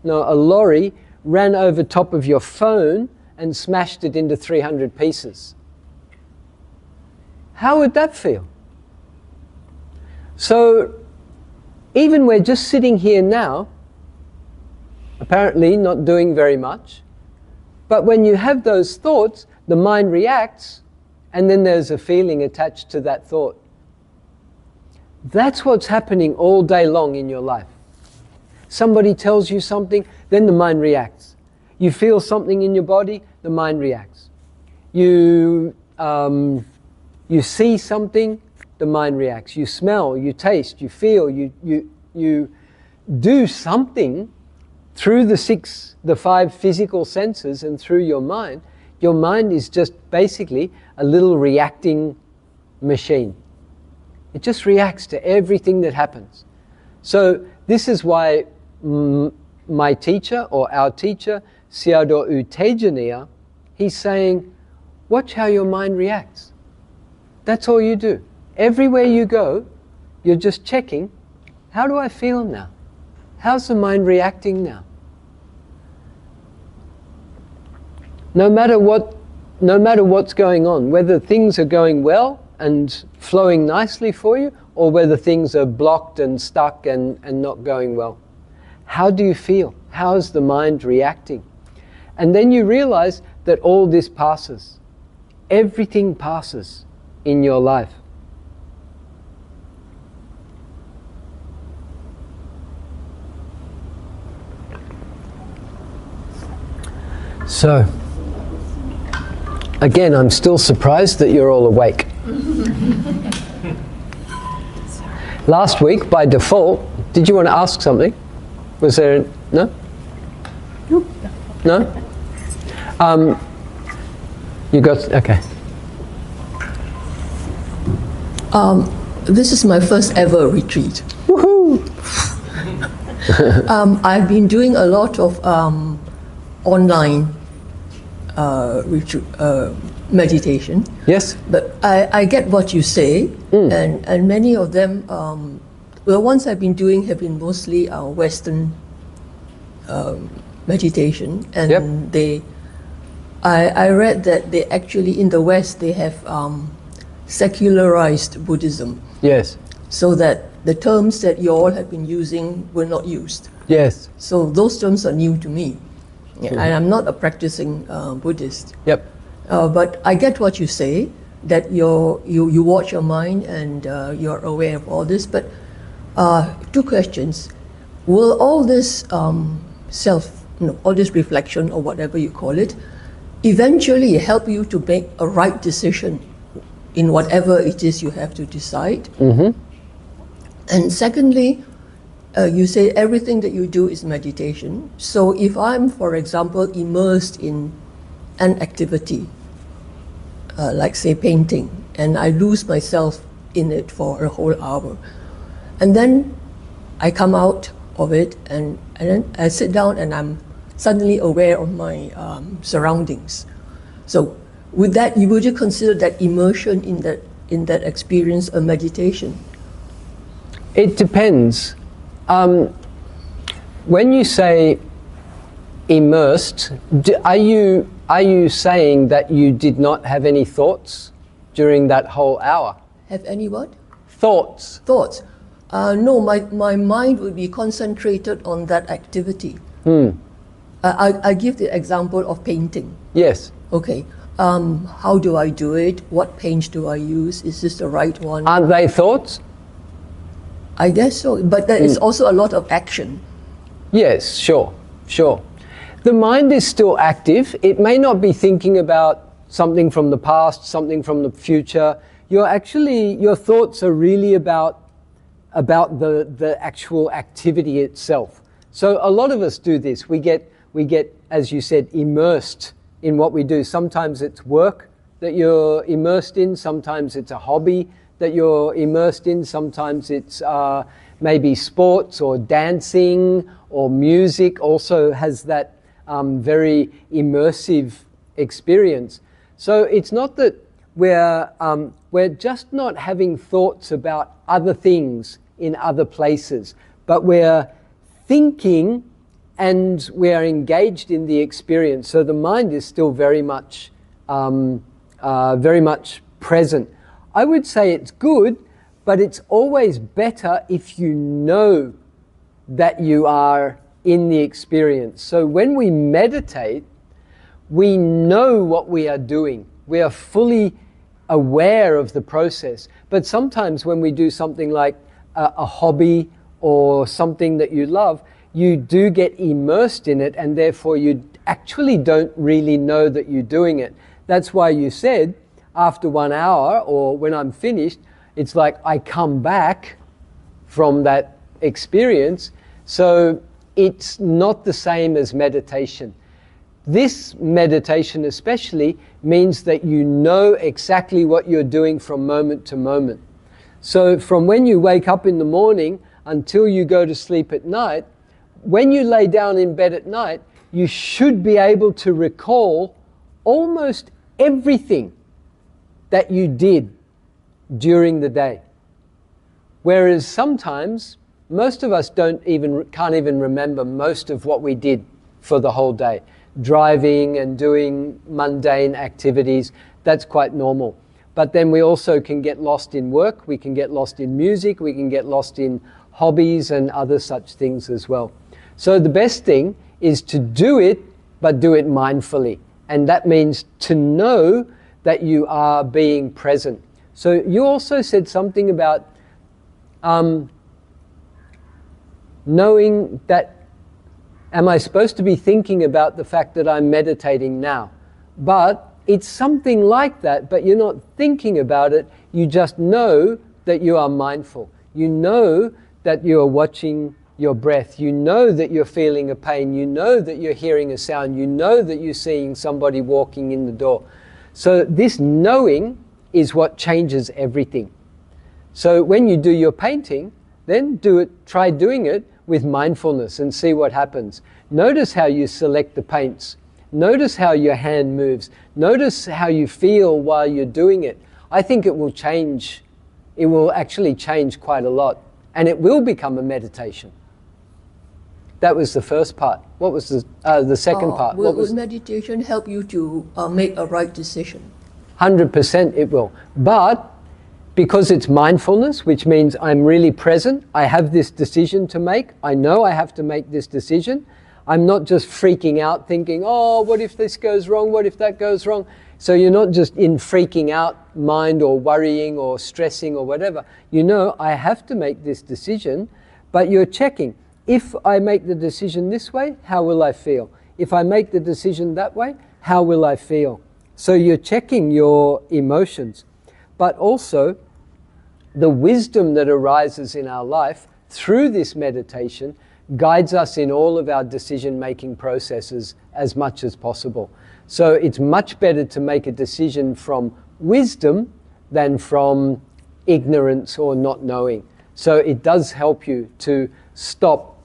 lorry ran over top of your phone and smashed it into 300 pieces. How would that feel? So, even we're just sitting here now, apparently not doing very much, but when you have those thoughts, the mind reacts, and then there's a feeling attached to that thought. That's what's happening all day long in your life. Somebody tells you something, then the mind reacts. You feel something in your body, the mind reacts. You see something, the mind reacts. You smell, you taste, you feel, you do something through the 5 physical senses and through your mind. Your mind is just basically a little reacting machine. It just reacts to everything that happens. So this is why my teacher, or our teacher, Sayadaw U Tejaniya, he's saying, watch how your mind reacts. That's all you do. Everywhere you go, you're just checking, how do I feel now? How's the mind reacting now? No matter what's going on, whether things are going well and flowing nicely for you, or whether things are blocked and stuck and not going well. How do you feel? How is the mind reacting? And then you realize that all this passes. Everything passes in your life. So, again, I'm still surprised that you're all awake. Last week, by default, did you want to ask something? Was there... No? No? You got... Okay. This is my first ever retreat. Woohoo! I've been doing a lot of online meditation. Yes. But I get what you say, and many of them, the ones I've been doing have been mostly Western meditation, and Yep. I read that they actually, in the West, they have secularized Buddhism. Yes. So that the terms that you all have been using were not used. Yes. So those terms are new to me. And I'm not a practicing Buddhist. Yep. But I get what you say, that you watch your mind and you're aware of all this. But 2 questions. Will all this all this reflection, or whatever you call it, eventually help you to make a right decision in whatever it is you have to decide? Mm-hmm. And secondly, you say everything that you do is meditation. So if I'm, for example, immersed in an activity, like say painting, and I lose myself in it for a whole hour, and then I come out of it, and then I sit down and I'm suddenly aware of my surroundings. So would you consider that immersion in that experience a meditation? It depends. When you say immersed, are you saying that you did not have any thoughts during that whole hour? Have any what? Thoughts. Thoughts. No, my mind would be concentrated on that activity. I give the example of painting. Yes. Okay. How do I do it? What paints do I use? Is this the right one? Aren't they thoughts? I guess so, but there is also a lot of action. Yes, sure. The mind is still active. It may not be thinking about something from the past, something from the future. Your thoughts are really about the actual activity itself. So a lot of us do this. We get, as you said, immersed in what we do. Sometimes it's work that you're immersed in. Sometimes it's a hobby that you're immersed in. Sometimes it's maybe sports or dancing or music also has that very immersive experience. So it's not that we're just not having thoughts about other things in other places, but we're thinking and we're engaged in the experience. So the mind is still very much present. I would say it's good, but it's always better if you know that you are in the experience. So when we meditate, we know what we are doing. We are fully aware of the process. But sometimes when we do something like a hobby or something that you love, you do get immersed in it, and therefore you actually don't really know that you're doing it. That's why you said, after 1 hour or when I'm finished, it's like I come back from that experience. So it's not the same as meditation. This meditation especially means that you know exactly what you're doing from moment to moment. So from when you wake up in the morning until you go to sleep at night, when you lay down in bed at night, you should be able to recall almost everything that you did during the day. Whereas sometimes most of us can't even remember most of what we did for the whole day. Driving and doing mundane activities, that's quite normal. But then we also can get lost in work, we can get lost in music, we can get lost in hobbies and other such things as well. So the best thing is to do it, but do it mindfully. And that means to know that you are being present. So you also said something about knowing that, am I supposed to be thinking about the fact that I'm meditating now? But it's something like that, but you're not thinking about it. You just know that you are mindful. You know that you are watching your breath. You know that you're feeling a pain. You know that you're hearing a sound. You know that you're seeing somebody walking in the door. So this knowing is what changes everything. So when you do your painting, then try doing it with mindfulness and see what happens. Notice how you select the paints. Notice how your hand moves. Notice how you feel while you're doing it. I think it will change. It will actually change quite a lot. And it will become a meditation. That was the first part. What was the second part? Will meditation help you to make a right decision? 100% it will. But because it's mindfulness, which means I'm really present, I have this decision to make, I know I have to make this decision, I'm not just freaking out thinking, oh, what if this goes wrong, what if that goes wrong? So you're not just in freaking out mind or worrying or stressing or whatever. You know, I have to make this decision, but you're checking. If I make the decision this way, how will I feel? If I make the decision that way, how will I feel? So you're checking your emotions, but also the wisdom that arises in our life through this meditation guides us in all of our decision-making processes as much as possible. So it's much better to make a decision from wisdom than from ignorance or not knowing. So it does help you to stop.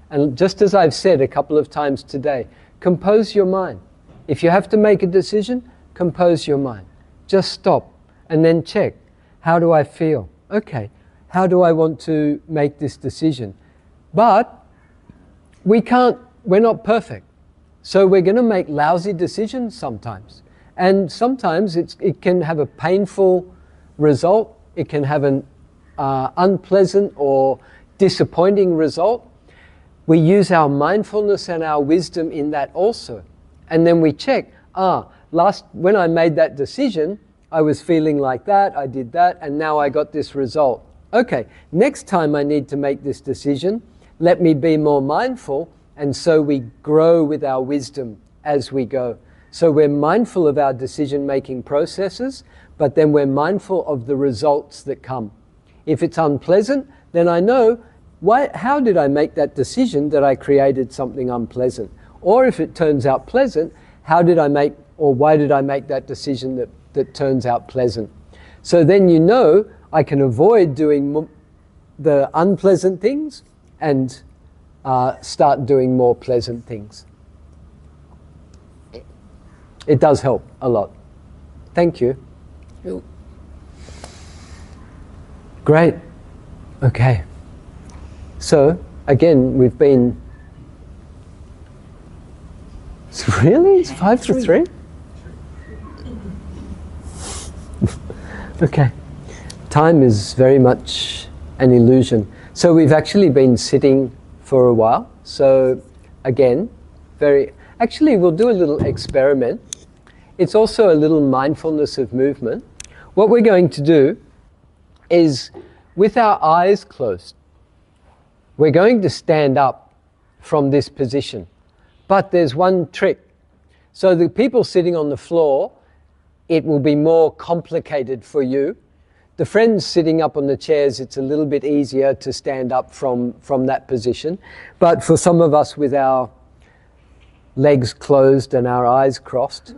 And just as I've said a couple of times today, compose your mind. If you have to make a decision, compose your mind. Just stop and then check. How do I feel? Okay, how do I want to make this decision? But we're not perfect. So we're going to make lousy decisions sometimes. And sometimes it can have a painful result. It can have an unpleasant or disappointing result. We use our mindfulness and our wisdom in that also. And then we check, when I made that decision, I was feeling like that, I did that, and now I got this result. Okay, next time I need to make this decision, let me be more mindful, and so we grow with our wisdom as we go. So we're mindful of our decision-making processes, but then we're mindful of the results that come. If it's unpleasant, then I know, how did I make that decision that I created something unpleasant? Or if it turns out pleasant, why did I make that decision that turns out pleasant? So then you know I can avoid doing the unpleasant things and start doing more pleasant things. It does help a lot. Thank you. Great. Okay. So, again, we've been... Really? It's 5 to 3? Okay. Time is very much an illusion. So we've actually been sitting for a while. So, again, actually, we'll do a little experiment. It's also a little mindfulness of movement. What we're going to do is, with our eyes closed, we're going to stand up from this position. But there's one trick. So the people sitting on the floor, it will be more complicated for you. The friends sitting up on the chairs, it's a little bit easier to stand up from that position. But for some of us with our legs closed and our eyes crossed,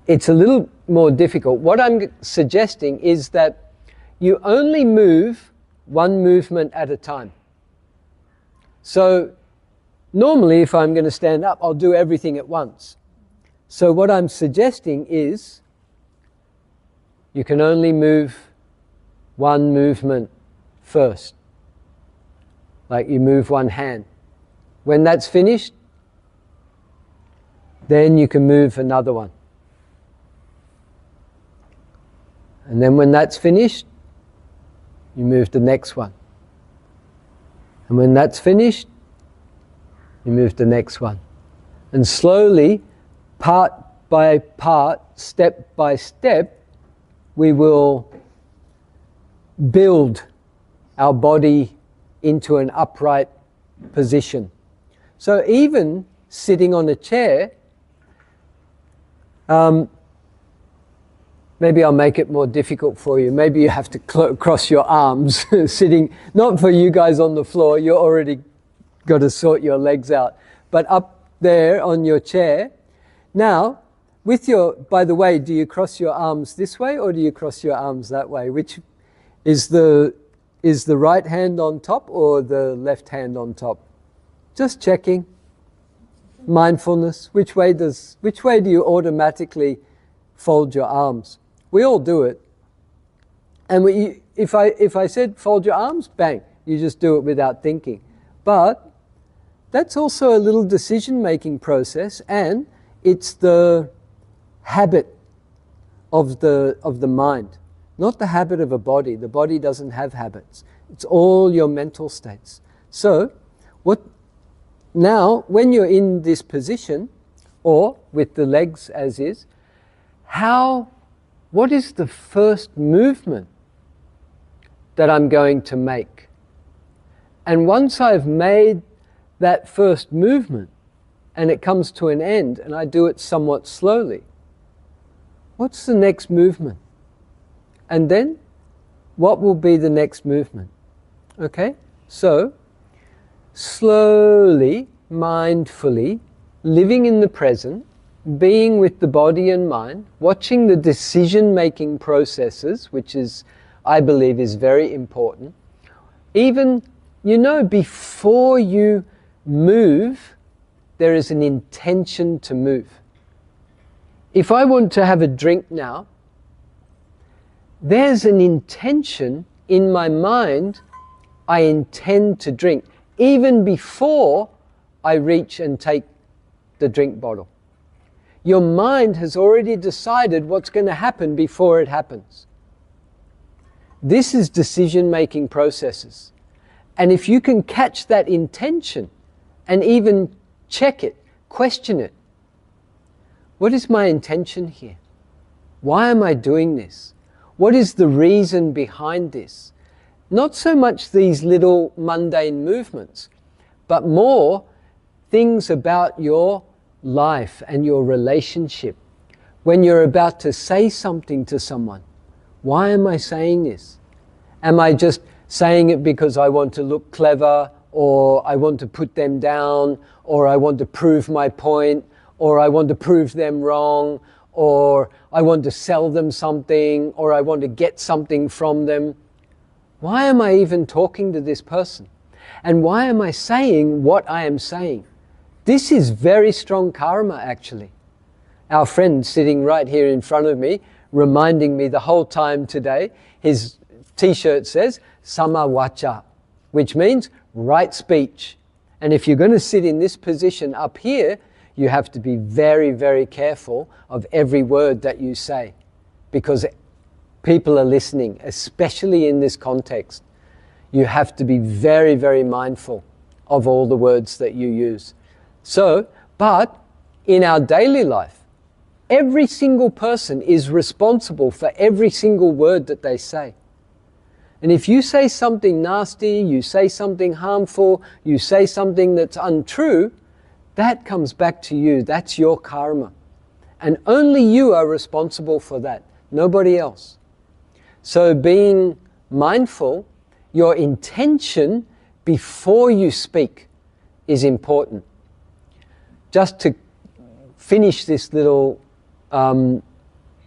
it's a little more difficult. What I'm suggesting is that you only move one movement at a time. So normally if I'm going to stand up, I'll do everything at once. So what I'm suggesting is you can only move one movement first. Like you move one hand. When that's finished, then you can move another one. And then when that's finished, you move the next one. And when that's finished, you move the next one. And slowly, part by part, step by step, we will build our body into an upright position. So even sitting on a chair, maybe I'll make it more difficult for you. Maybe you have to cross your arms sitting, not for you guys on the floor, you're already got to sort your legs out. But up there on your chair. Now, by the way, do you cross your arms this way or do you cross your arms that way? Which is the right hand on top or the left hand on top? Just checking. Mindfulness. Which way do you automatically fold your arms? We all do it. And if I said fold your arms, bang, you just do it without thinking. But that's also a little decision-making process, and it's the habit of the mind, not the habit of a body. The body doesn't have habits. It's all your mental states. So, now, when you're in this position, or with the legs as is, what is the first movement that I'm going to make? And once I've made that first movement, and it comes to an end, and I do it somewhat slowly, what's the next movement? And then, what will be the next movement? Okay? So, slowly, mindfully, living in the present, being with the body and mind, watching the decision-making processes, which is, I believe, is very important. Even, before you move, there is an intention to move. If I want to have a drink now, there's an intention in my mind, I intend to drink, even before I reach and take the drink bottle. Your mind has already decided what's going to happen before it happens. This is decision-making processes. And if you can catch that intention and even check it, question it, What is my intention here? Why am I doing this? What is the reason behind this? Not so much these little mundane movements, but more things about your life and your relationship. When you're about to say something to someone, why am I saying this? Am I just saying it because I want to look clever, or I want to put them down, or I want to prove my point, or I want to prove them wrong, or I want to sell them something, or I want to get something from them? Why am I even talking to this person? And why am I saying what I am saying? This is very strong karma, actually. Our friend sitting right here in front of me, reminding me the whole time today, his t-shirt says, Sama Vacha, which means right speech. And if you're going to sit in this position up here, you have to be very, very careful of every word that you say, because people are listening, especially in this context. You have to be very, very mindful of all the words that you use. So, but in our daily life, every single person is responsible for every single word that they say. And if you say something nasty, you say something harmful, you say something that's untrue, that comes back to you. That's your karma. And only you are responsible for that, nobody else. So being mindful, your intention before you speak is important. Just to finish this little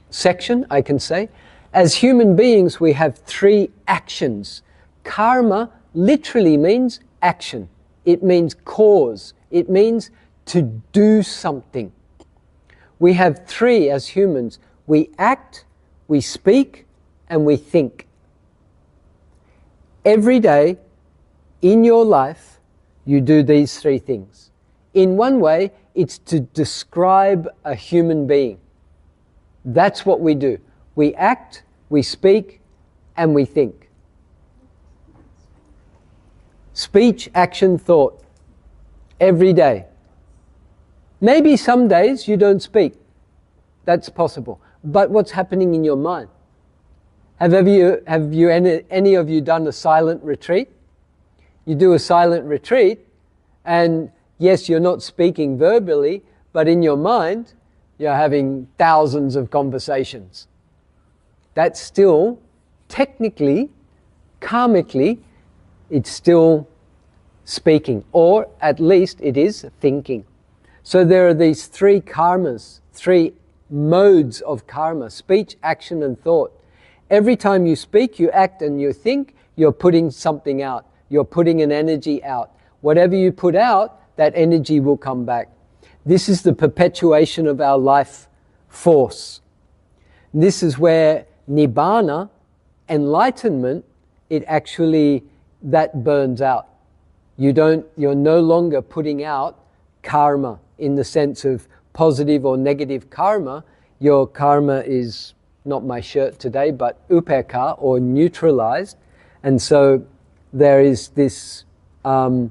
section, I can say, as human beings we have 3 actions. Karma literally means action. It means cause. It means to do something. We have 3 as humans. We act, we speak, and we think. Every day in your life you do these 3 things. In one way, it's to describe a human being. That's what we do. We act, we speak, and we think. Speech, action, thought. Every day. Maybe some days you don't speak. That's possible. But what's happening in your mind? Have any of you done a silent retreat? You do a silent retreat, and yes, you're not speaking verbally, but in your mind, you're having thousands of conversations. That's still, technically, karmically, it's still speaking, or at least it is thinking. So there are these 3 karmas, 3 modes of karma: speech, action, and thought. Every time you speak, you act, and you think, you're putting something out. You're putting an energy out. Whatever you put out, that energy will come back. This is the perpetuation of our life force. This is where nibbana, enlightenment, that burns out. You're no longer putting out karma in the sense of positive or negative karma. Your karma is, not my shirt today, but upekkha, or neutralized. And so there is this, by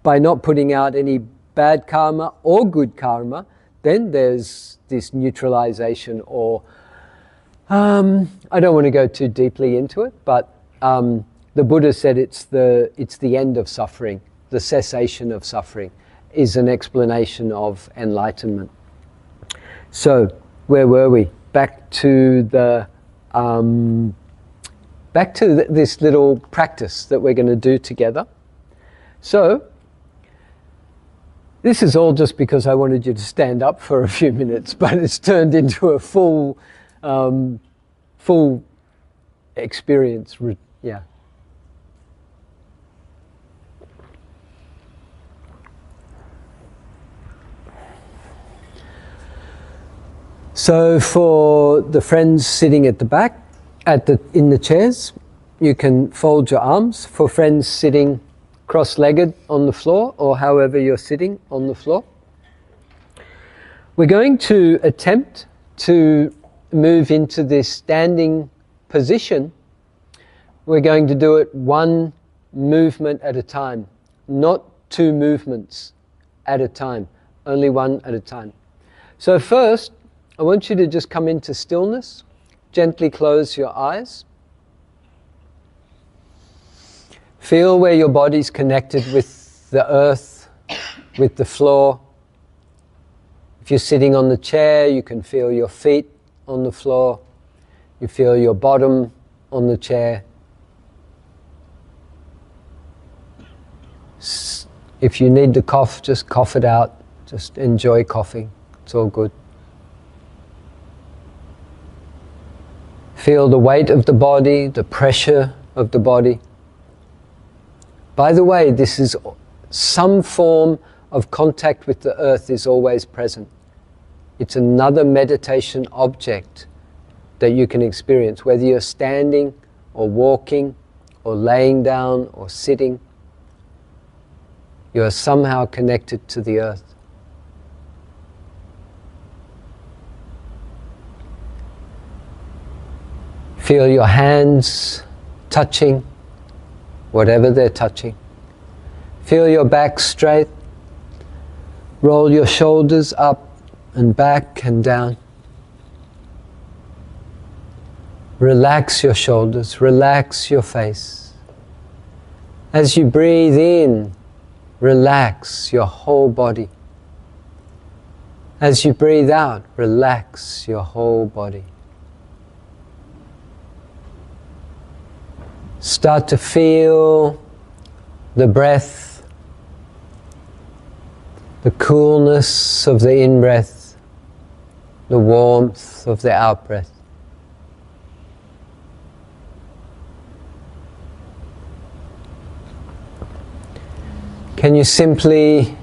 not putting out any bad karma or good karma, then there's this neutralization, or I don't want to go too deeply into it, but the Buddha said it's the end of suffering. The cessation of suffering is an explanation of enlightenment. So where were we? Back to this little practice that we're going to do together. So this is all just because I wanted you to stand up for a few minutes, but it's turned into a full experience. Yeah. So for the friends sitting at the back, in the chairs, you can fold your arms. For friends sitting cross-legged on the floor, or however you're sitting on the floor, we're going to attempt to move into this standing position. We're going to do it 1 movement at a time, not 2 movements at a time, only 1 at a time. So first, I want you to just come into stillness. Gently close your eyes. Feel where your body's connected with the earth, with the floor. If you're sitting on the chair, you can feel your feet on the floor. You feel your bottom on the chair. If you need to cough, just cough it out. Just enjoy coughing. It's all good. Feel the weight of the body, the pressure of the body. By the way, this is some form of contact with the earth is always present. It's another meditation object that you can experience, whether you're standing or walking or laying down or sitting. You are somehow connected to the earth. Feel your hands touching, whatever they're touching. Feel your back straight. Roll your shoulders up and back and down. Relax your shoulders, relax your face. As you breathe in, relax your whole body. As you breathe out, relax your whole body. Start to feel the breath, the coolness of the in-breath, the warmth of the out-breath. Can you simply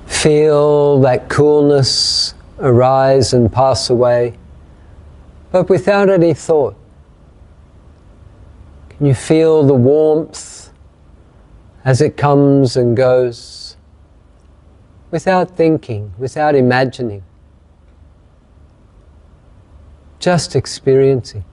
feel that coolness arise and pass away, but without any thought? Can you feel the warmth as it comes and goes, without thinking, without imagining, just experiencing?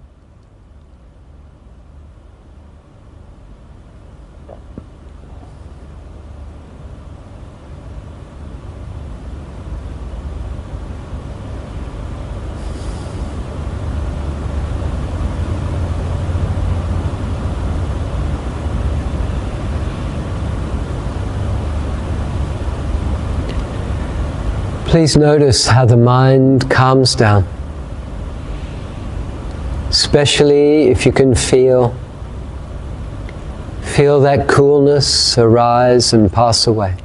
Please notice how the mind calms down, especially if you can feel that coolness arise and pass away,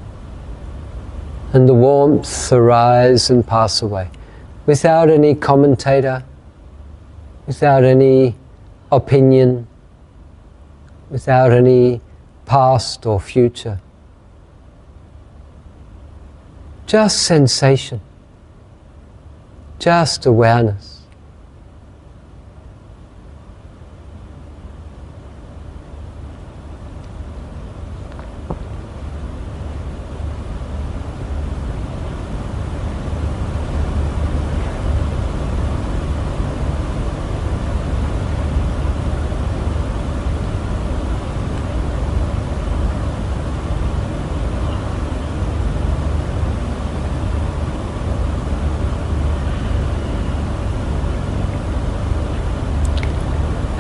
and the warmth arise and pass away, without any commentator, without any opinion, without any past or future. Just sensation, just awareness.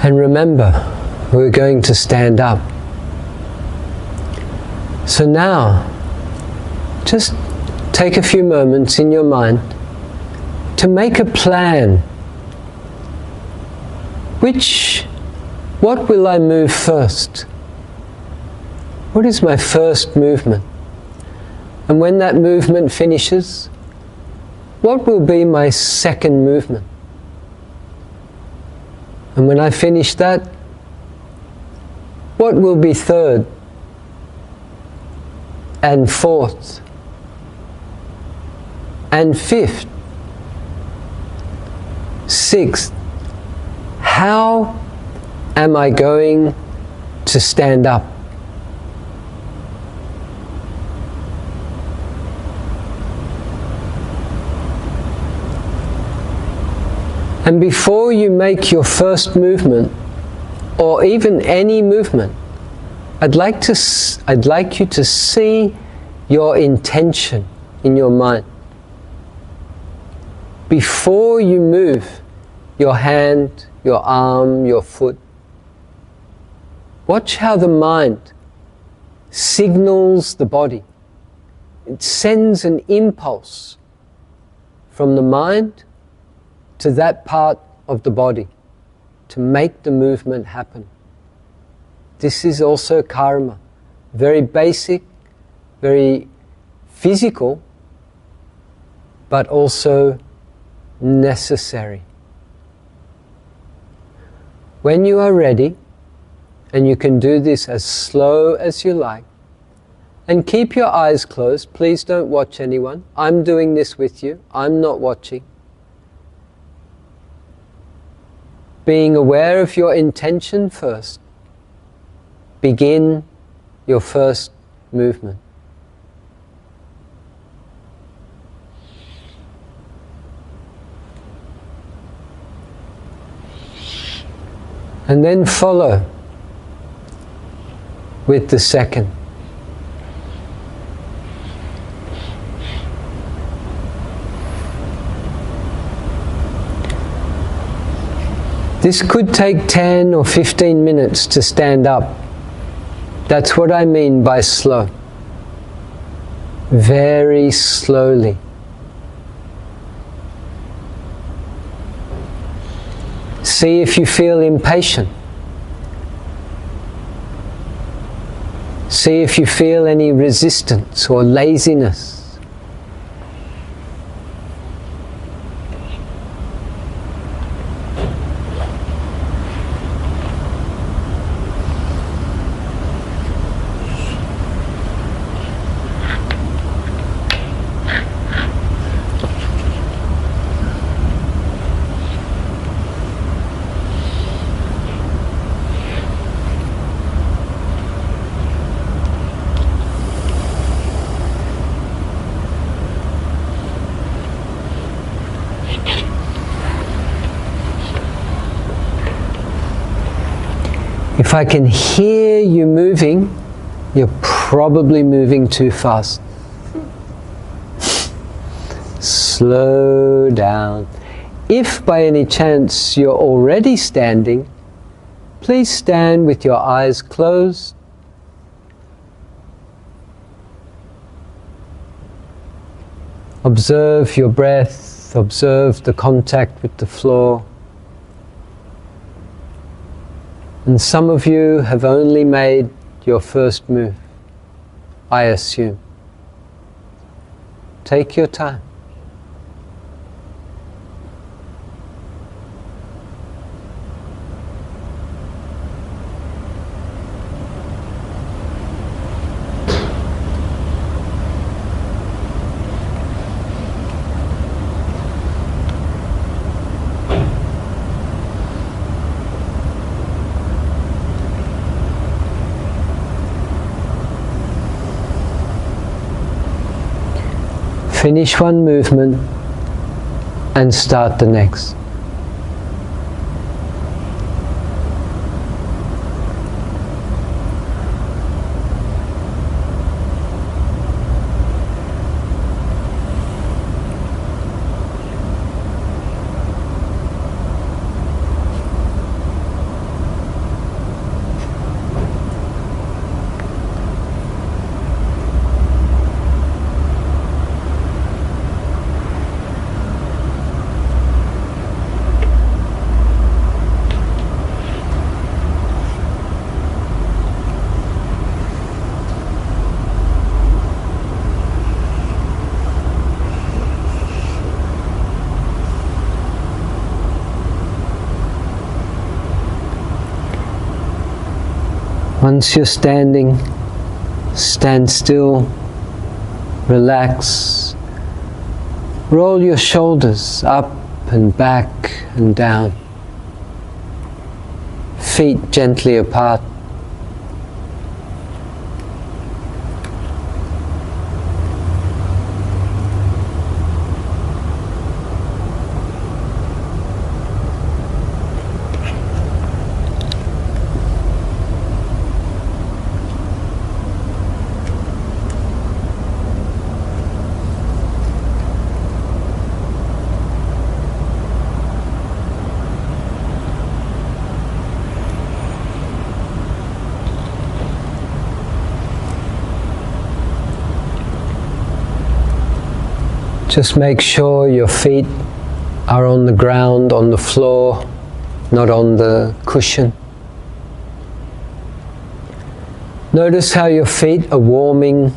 And remember, we're going to stand up. So now, just take a few moments in your mind to make a plan. What will I move first? What is my first movement? And when that movement finishes, what will be my second movement? And when I finish that, what will be third and fourth and fifth, sixth? How am I going to stand up? And before you make your first movement, or even any movement, I'd like you to see your intention in your mind. before you move your hand, your arm, your foot, watch how the mind signals the body. It sends an impulse from the mind to that part of the body to make the movement happen. This is also karma. Very basic, very physical, but also necessary. When you are ready, and you can do this as slow as you like, and keep your eyes closed, please don't watch anyone. I'm doing this with you, I'm not watching. Being aware of your intention first, begin your first movement. And then follow with the second. This could take 10 or 15 minutes to stand up. That's what I mean by slow. Very slowly. See if you feel impatient. See if you feel any resistance or laziness. If I can hear you moving, you're probably moving too fast. Slow down. If by any chance you're already standing, please stand with your eyes closed. Observe your breath, observe the contact with the floor. And some of you have only made your first move, I assume. Take your time. Finish one movement and start the next. Once you're standing, stand still, relax, roll your shoulders up and back and down, feet gently apart. Just make sure your feet are on the ground, on the floor, not on the cushion. Notice how your feet are warming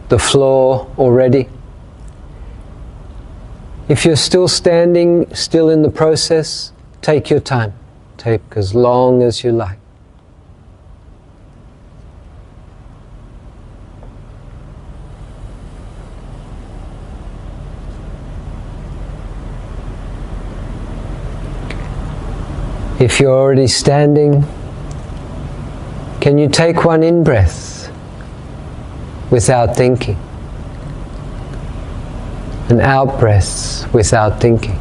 the floor already. If you're still standing, still in the process, take your time. Take as long as you like. If you're already standing, can you take one in-breath without thinking? And out-breaths without thinking?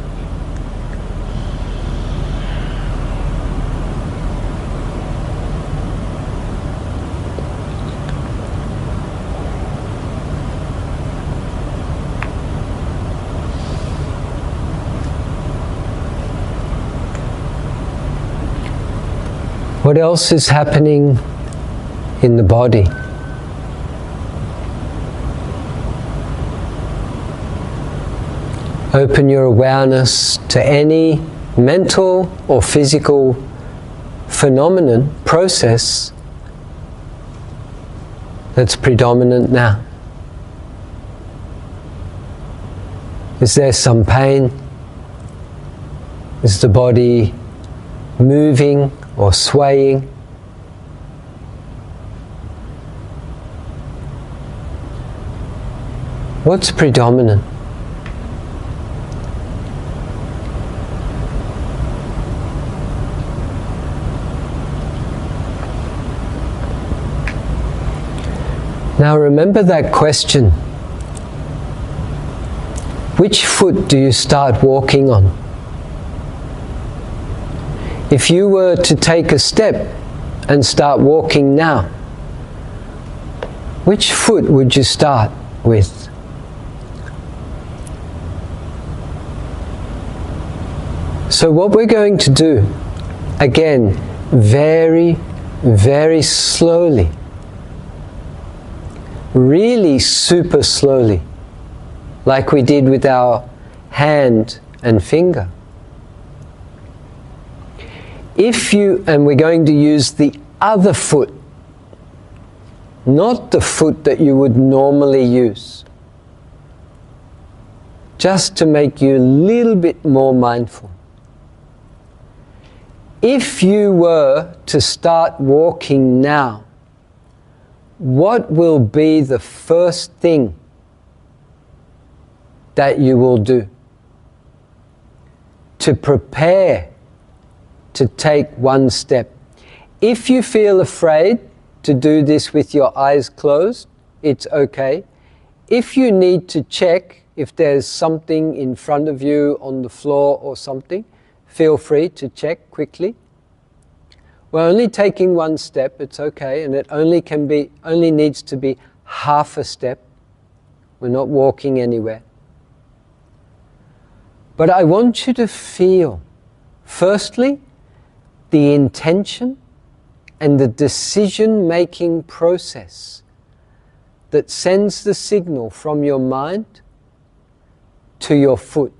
What else is happening in the body? Open your awareness to any mental or physical phenomenon, process that's predominant now. Is there some pain? Is the body moving or swaying? What's predominant? Now remember that question. Which foot do you start walking on? If you were to take a step and start walking now, which foot would you start with? So what we're going to do, again, very, very slowly, really super slowly, like we did with our hand and finger. And we're going to use the other foot, not the foot that you would normally use, just to make you a little bit more mindful. If you were to start walking now, what will be the first thing that you will do to prepare to take one step? If you feel afraid to do this with your eyes closed, it's okay. If you need to check if there's something in front of you on the floor or something, feel free to check quickly. We're only taking one step, it's okay, and it only needs to be half a step. We're not walking anywhere. But I want you to feel, firstly, the intention and the decision-making process that sends the signal from your mind to your foot.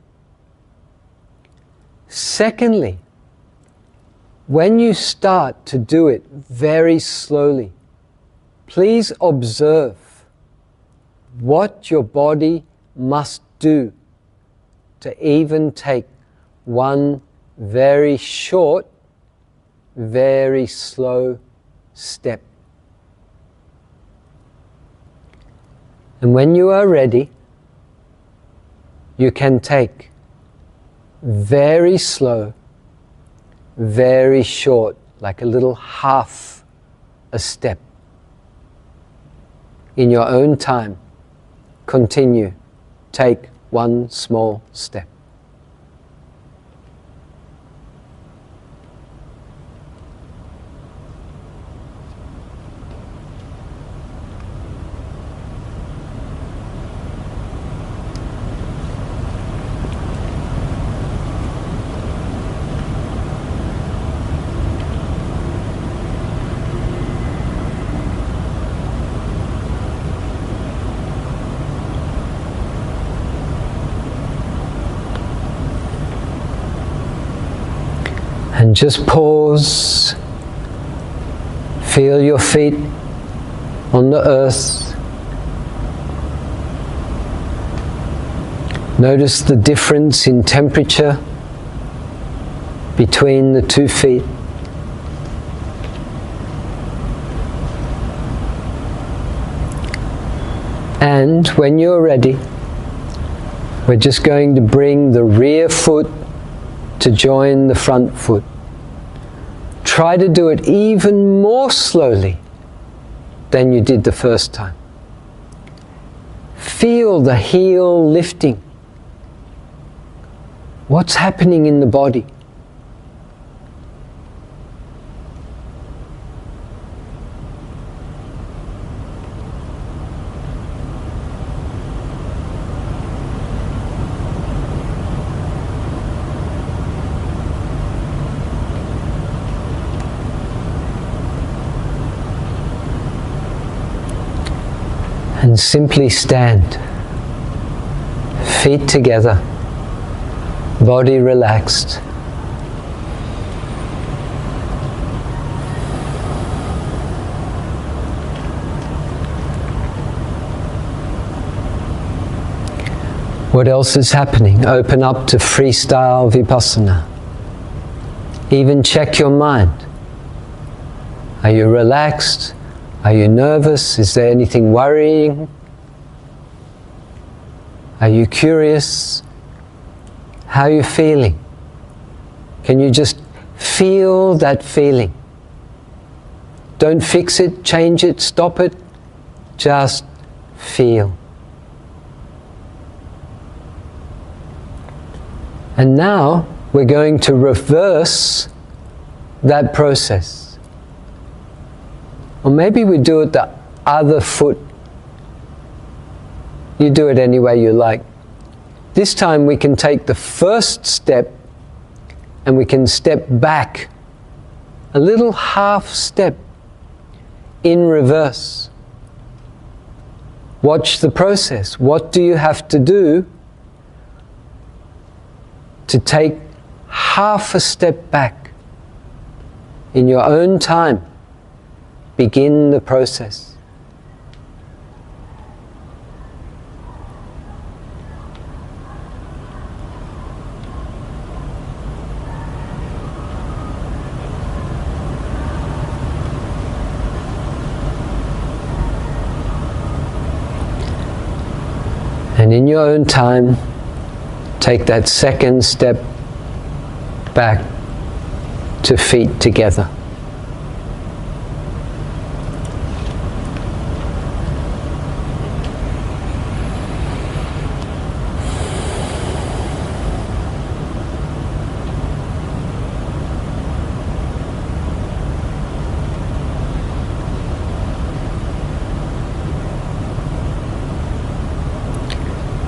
Secondly, when you start to do it very slowly, please observe what your body must do to even take one very short, very slow step. And when you are ready, you can take very slow, very short, like a little half a step. In your own time, continue. Take one small step. And just pause. Feel your feet on the earth. Notice the difference in temperature between the 2 feet. And when you're ready, we're just going to bring the rear foot to join the front foot. Try to do it even more slowly than you did the first time. Feel the heel lifting. What's happening in the body? And simply stand, feet together, body relaxed. What else is happening? Open up to freestyle Vipassana. Even check your mind. Are you relaxed? Are you nervous? Is there anything worrying? Are you curious? How are you feeling? Can you just feel that feeling? Don't fix it, change it, stop it. Just feel. And now we're going to reverse that process. Or maybe we do it the other foot. You do it any way you like. This time we can take the first step and we can step back a little half step in reverse. Watch the process. What do you have to do to take half a step back in your own time? Begin the process. And in your own time, take that second step back to feet together.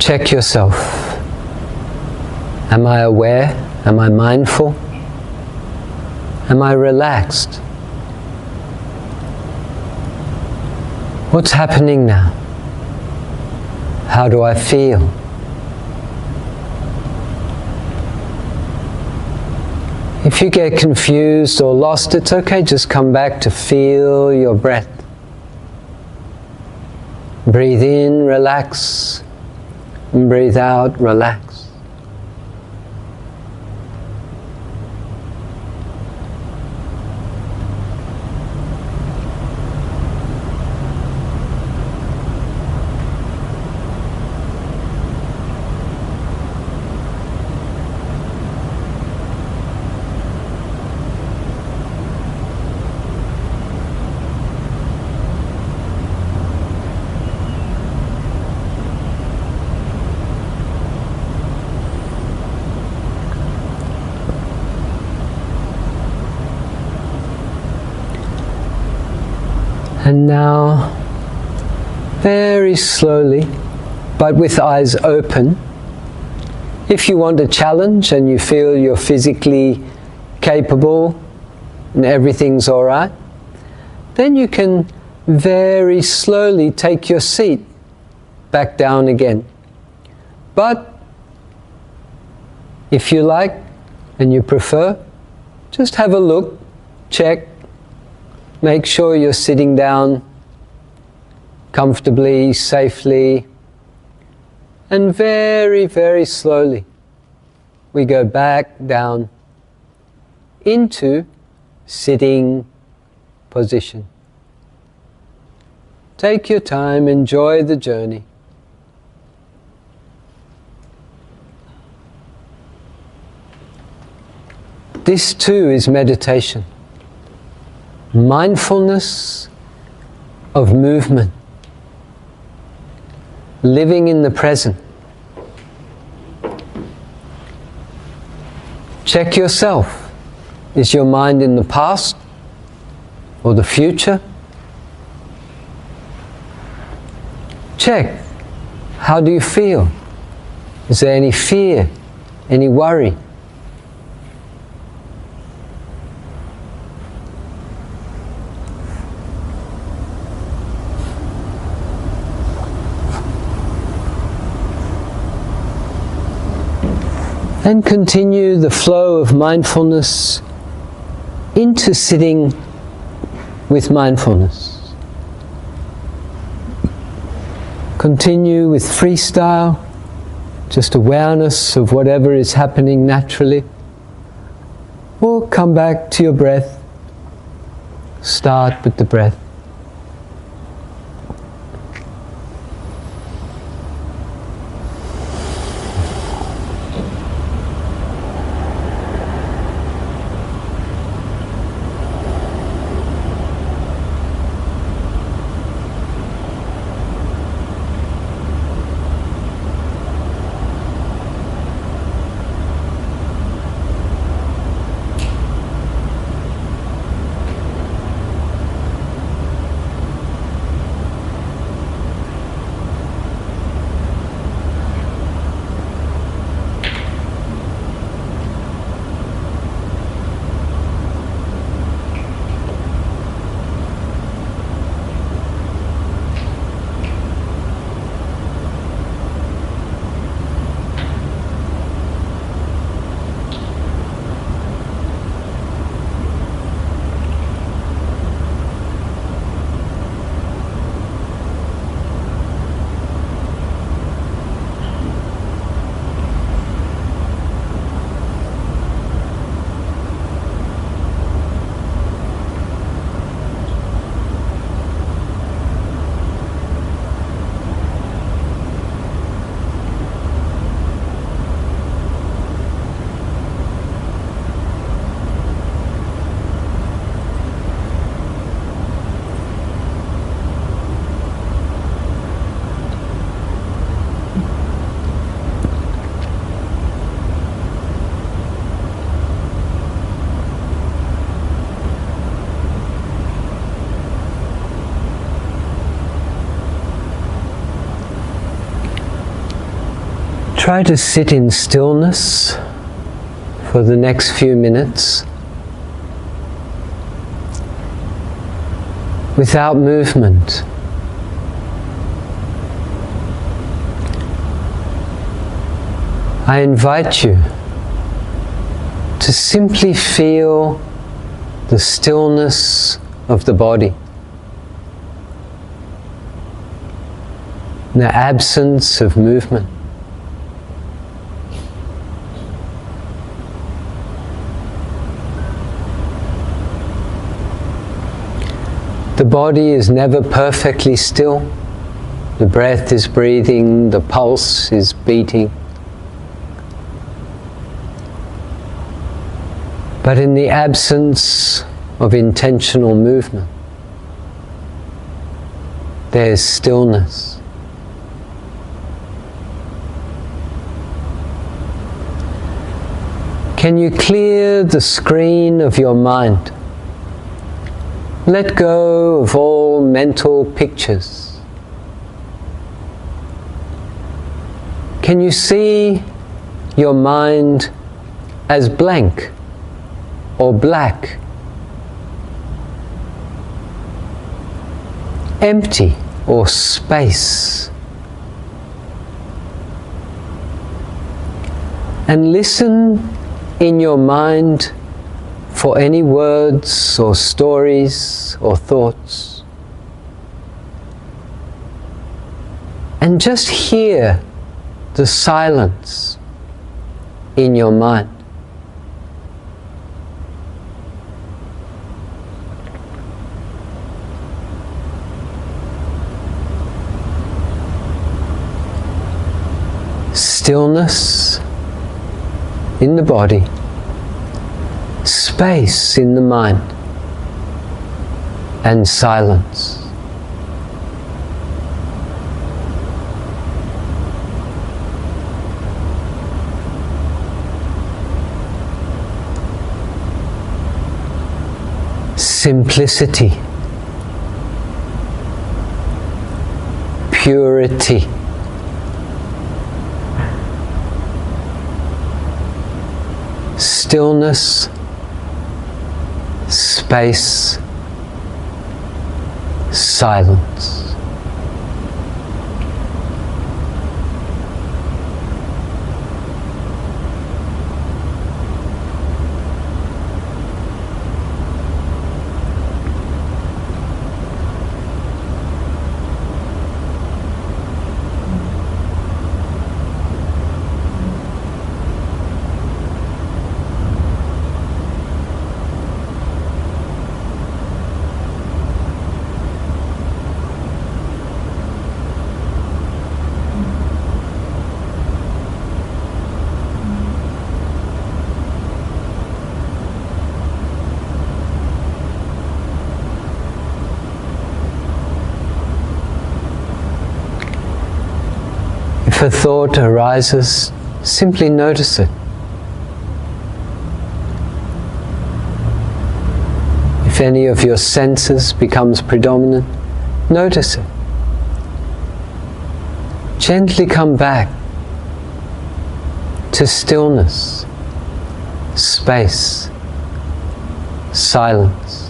Check yourself. Am I aware? Am I mindful? Am I relaxed? What's happening now? How do I feel? If you get confused or lost, it's okay, just come back to feel your breath. Breathe in, relax. And breathe out, relax. And now, very slowly, but with eyes open, if you want a challenge and you feel you're physically capable and everything's all right, then you can very slowly take your seat back down again. But if you like and you prefer, Just have a look, check, make sure you're sitting down comfortably, safely, and very, very slowly we go back down into sitting position. Take your time, enjoy the journey. This too is meditation. Mindfulness of movement. Living in the present. Check yourself. Is your mind in the past or the future? Check. How do you feel? Is there any fear, any worry? And continue the flow of mindfulness into sitting with mindfulness. Continue with freestyle, just awareness of whatever is happening naturally. Or come back to your breath. Start with the breath. Try to sit in stillness for the next few minutes without movement. I invite you to simply feel the stillness of the body, the absence of movement. The body is never perfectly still. The breath is breathing, the pulse is beating. But in the absence of intentional movement, there's stillness. Can you clear the screen of your mind? Let go of all mental pictures. Can you see your mind as blank or black? Empty or space? And listen in your mind for any words or stories or thoughts. And just hear the silence in your mind. Stillness in the body, space in the mind, and silence. Simplicity, purity, stillness, space, silence. If a thought arises, simply notice it. If any of your senses becomes predominant, notice it. Gently come back to stillness, space, silence.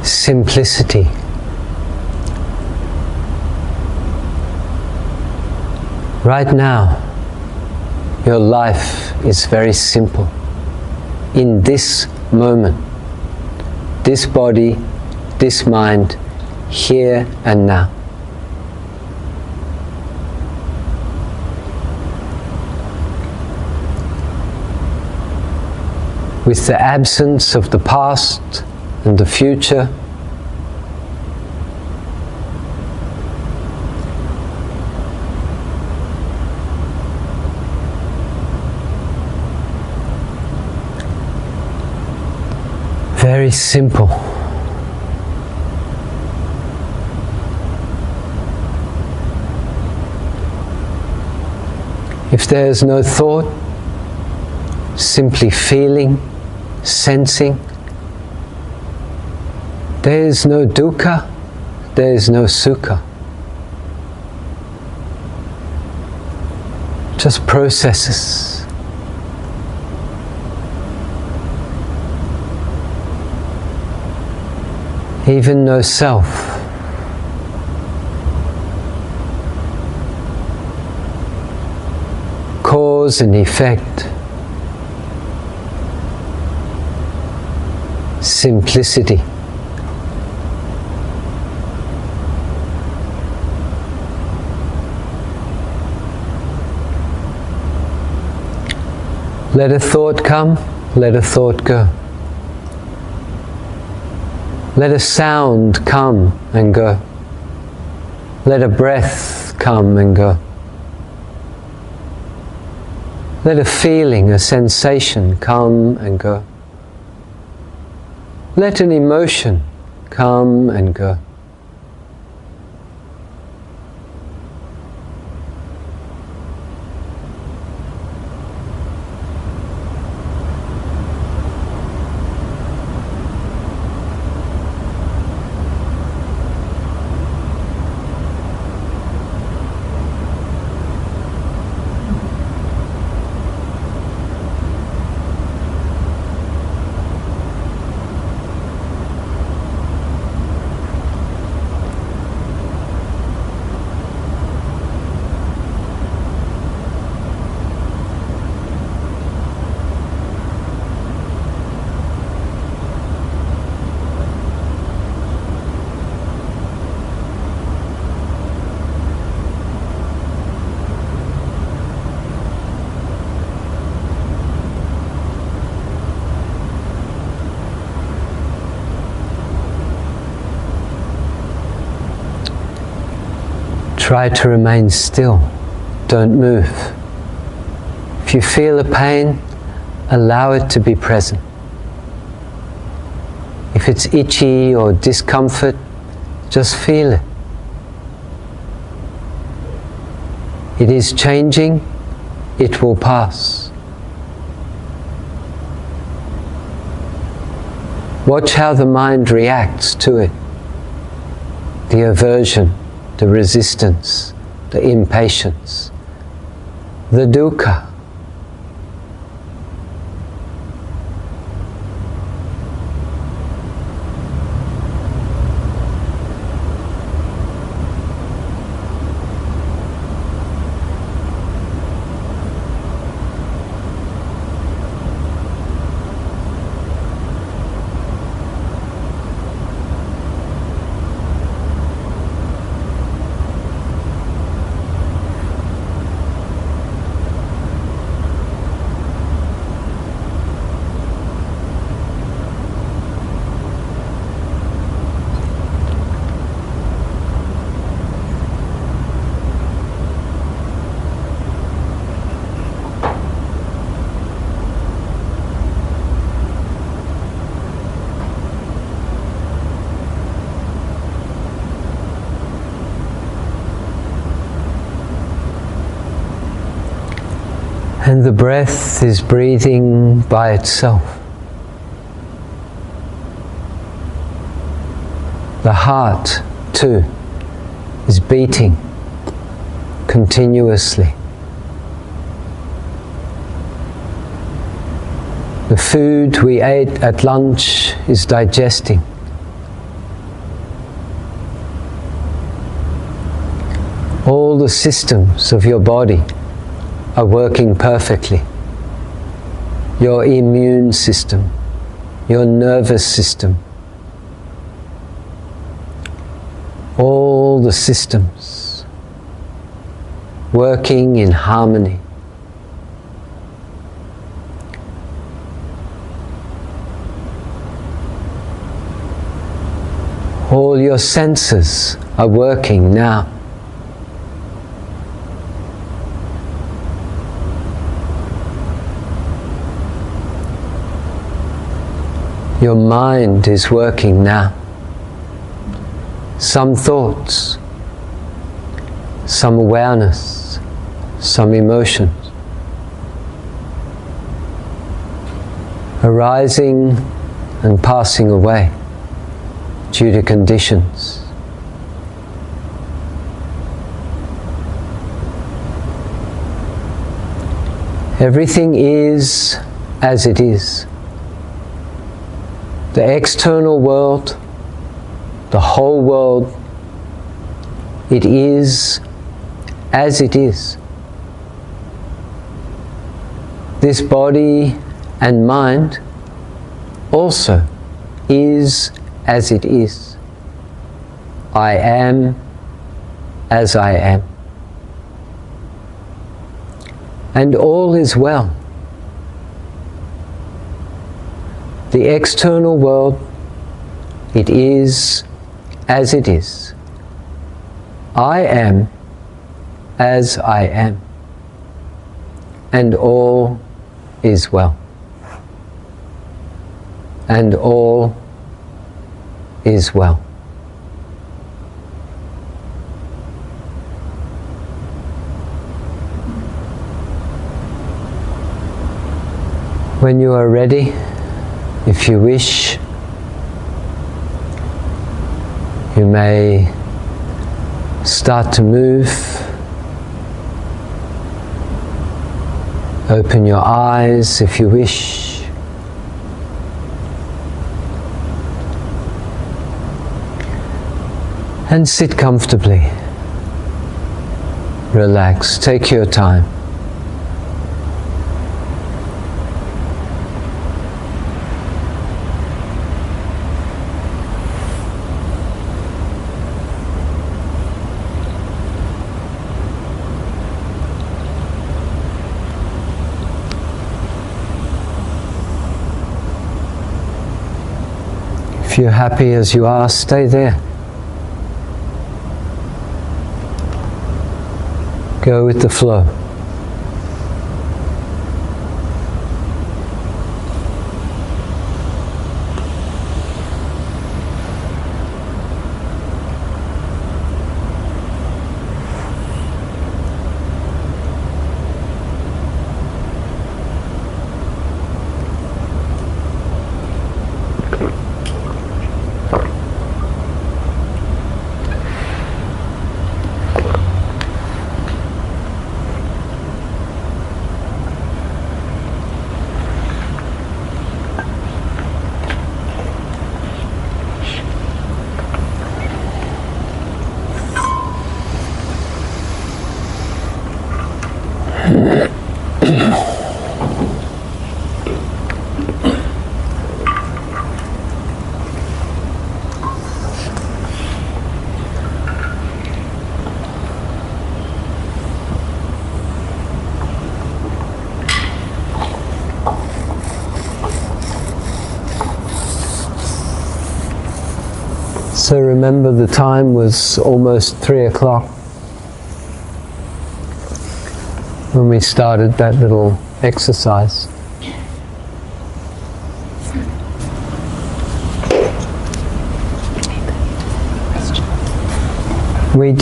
Simplicity. Right now, your life is very simple. In this moment, this body, this mind, here and now. With the absence of the past and the future, very simple. If there is no thought, simply feeling, sensing, there is no dukkha, there is no sukha. Just processes. Even no self. Cause and effect. Simplicity. Let a thought come, let a thought go. Let a sound come and go. Let a breath come and go. Let a feeling, a sensation come and go. Let an emotion come and go. Try to remain still. Don't move. If you feel a pain, allow it to be present. If it's itchy or discomfort, just feel it. It is changing. It will pass. Watch how the mind reacts to it. The aversion, the resistance, the impatience, the dukkha. And the breath is breathing by itself. The heart, too, is beating continuously. The food we ate at lunch is digesting. All the systems of your body are working perfectly. Your immune system, your nervous system, all the systems working in harmony. All your senses are working now. Your mind is working now. Some thoughts, some awareness, some emotions arising and passing away due to conditions. Everything is as it is. The external world, the whole world, it is as it is. This body and mind also is as it is. I am as I am. And all is well. The external world, it is as it is. I am as I am. And all is well. And all is well. When you are ready, if you wish, you may start to move. Open your eyes if you wish. And sit comfortably. Relax. Take your time. If you're happy as you are, stay there. Go with the flow. So remember, the time was almost 3 o'clock when we started that little exercise. We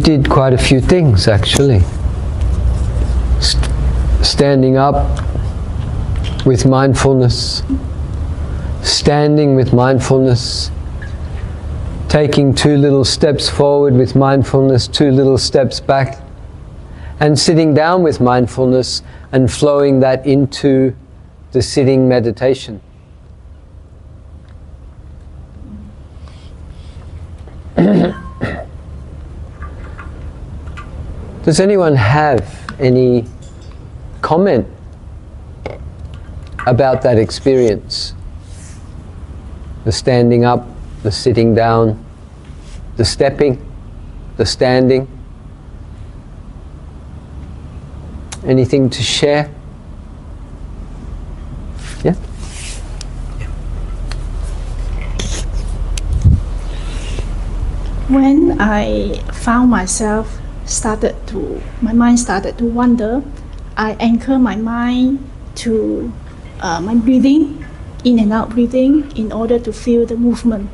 did quite a few things, actually. Standing up with mindfulness, standing with mindfulness, taking 2 little steps forward with mindfulness, 2 little steps back, and sitting down with mindfulness and flowing that into the sitting meditation. Does anyone have any comment about that experience? The standing up, the sitting down, the stepping, the standing. Anything to share? Yeah? When I found myself my mind started to wander, I anchor my mind to my breathing, in and out breathing, in order to feel the movement.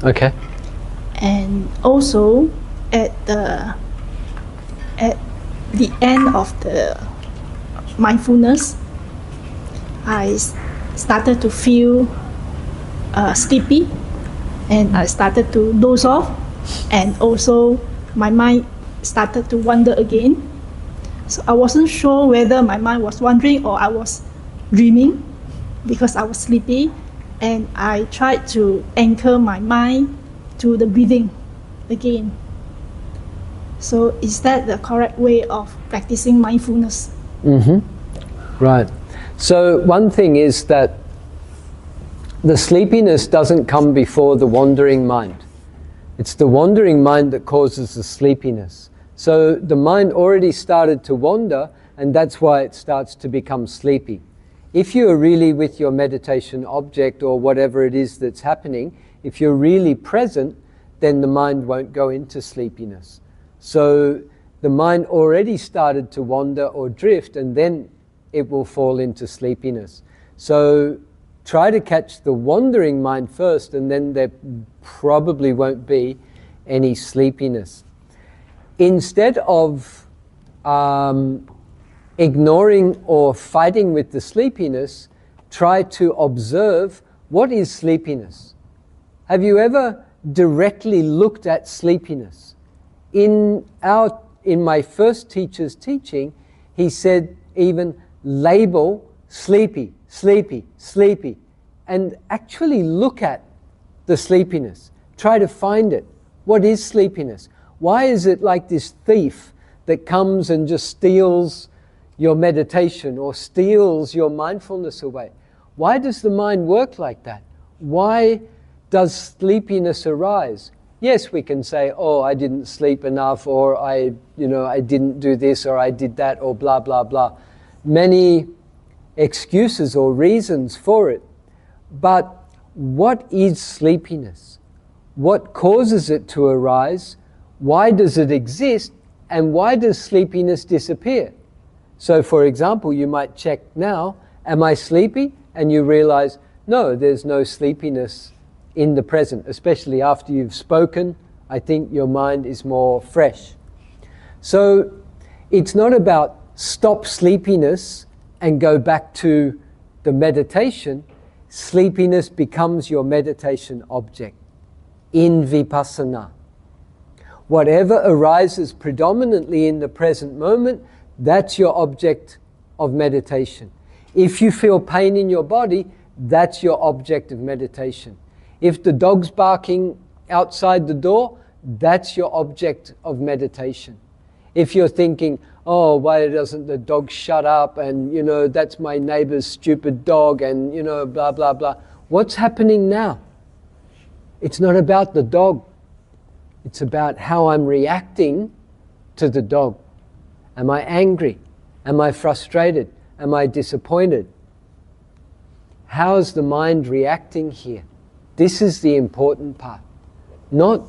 Okay. And also at the end of the mindfulness, I started to feel sleepy, and I started to doze off, and also my mind started to wander again. So I wasn't sure whether my mind was wandering or I was dreaming, because I was sleepy, and I tried to anchor my mind to the breathing again. So is that the correct way of practicing mindfulness? Right. So one thing is that the sleepiness doesn't come before the wandering mind. It's the wandering mind that causes the sleepiness. So the mind already started to wander, and that's why it starts to become sleepy. If you're really with your meditation object or whatever it is that's happening, if you're really present, then the mind won't go into sleepiness. So the mind already started to wander or drift, and then it will fall into sleepiness. So try to catch the wandering mind first, and then there probably won't be any sleepiness. Instead of ignoring or fighting with the sleepiness, try to observe what is sleepiness. Have you ever directly looked at sleepiness? In my first teacher's teaching, he said even label sleepy, sleepy, sleepy, and actually look at the sleepiness. Try to find it. What is sleepiness? Why is it like this thief that comes and just steals your meditation or steals your mindfulness away? Why does the mind work like that? Why does sleepiness arise? Yes, we can say, oh, I didn't sleep enough, or I didn't do this, or I did that, or blah, blah, blah. Many excuses or reasons for it. But what is sleepiness? what causes it to arise, why does it exist, and why does sleepiness disappear? So for example, you might check now, am I sleepy? And you realize, no, there's no sleepiness in the present, especially after you've spoken. I think your mind is more fresh. So it's not about stop sleepiness and go back to the meditation. Sleepiness becomes your meditation object in Vipassana. Whatever arises predominantly in the present moment, that's your object of meditation. If you feel pain in your body, that's your object of meditation. If the dog's barking outside the door, that's your object of meditation. If you're thinking, oh, why doesn't the dog shut up, and you know, that's my neighbor's stupid dog, and you know, blah, blah, blah. What's happening now? It's not about the dog. It's about how I'm reacting to the dog. Am I angry? Am I frustrated? Am I disappointed? How's the mind reacting here? This is the important part, not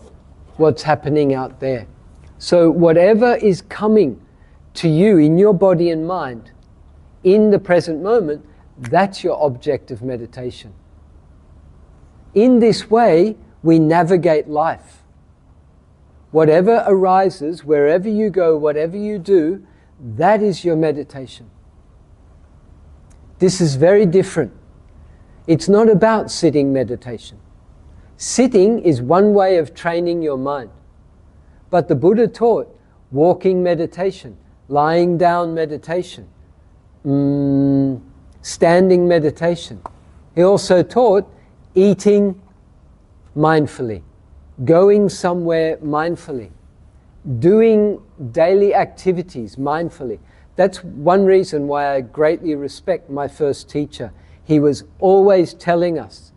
what's happening out there. So whatever is coming to you in your body and mind, in the present moment, that's your object of meditation. In this way, we navigate life. Whatever arises, wherever you go, whatever you do, that is your meditation. This is very different. It's not about sitting meditation. Sitting is one way of training your mind. But the Buddha taught walking meditation, lying down meditation, standing meditation. He also taught eating mindfully, going somewhere mindfully, doing daily activities mindfully. That's one reason why I greatly respect my first teacher. He was always telling us,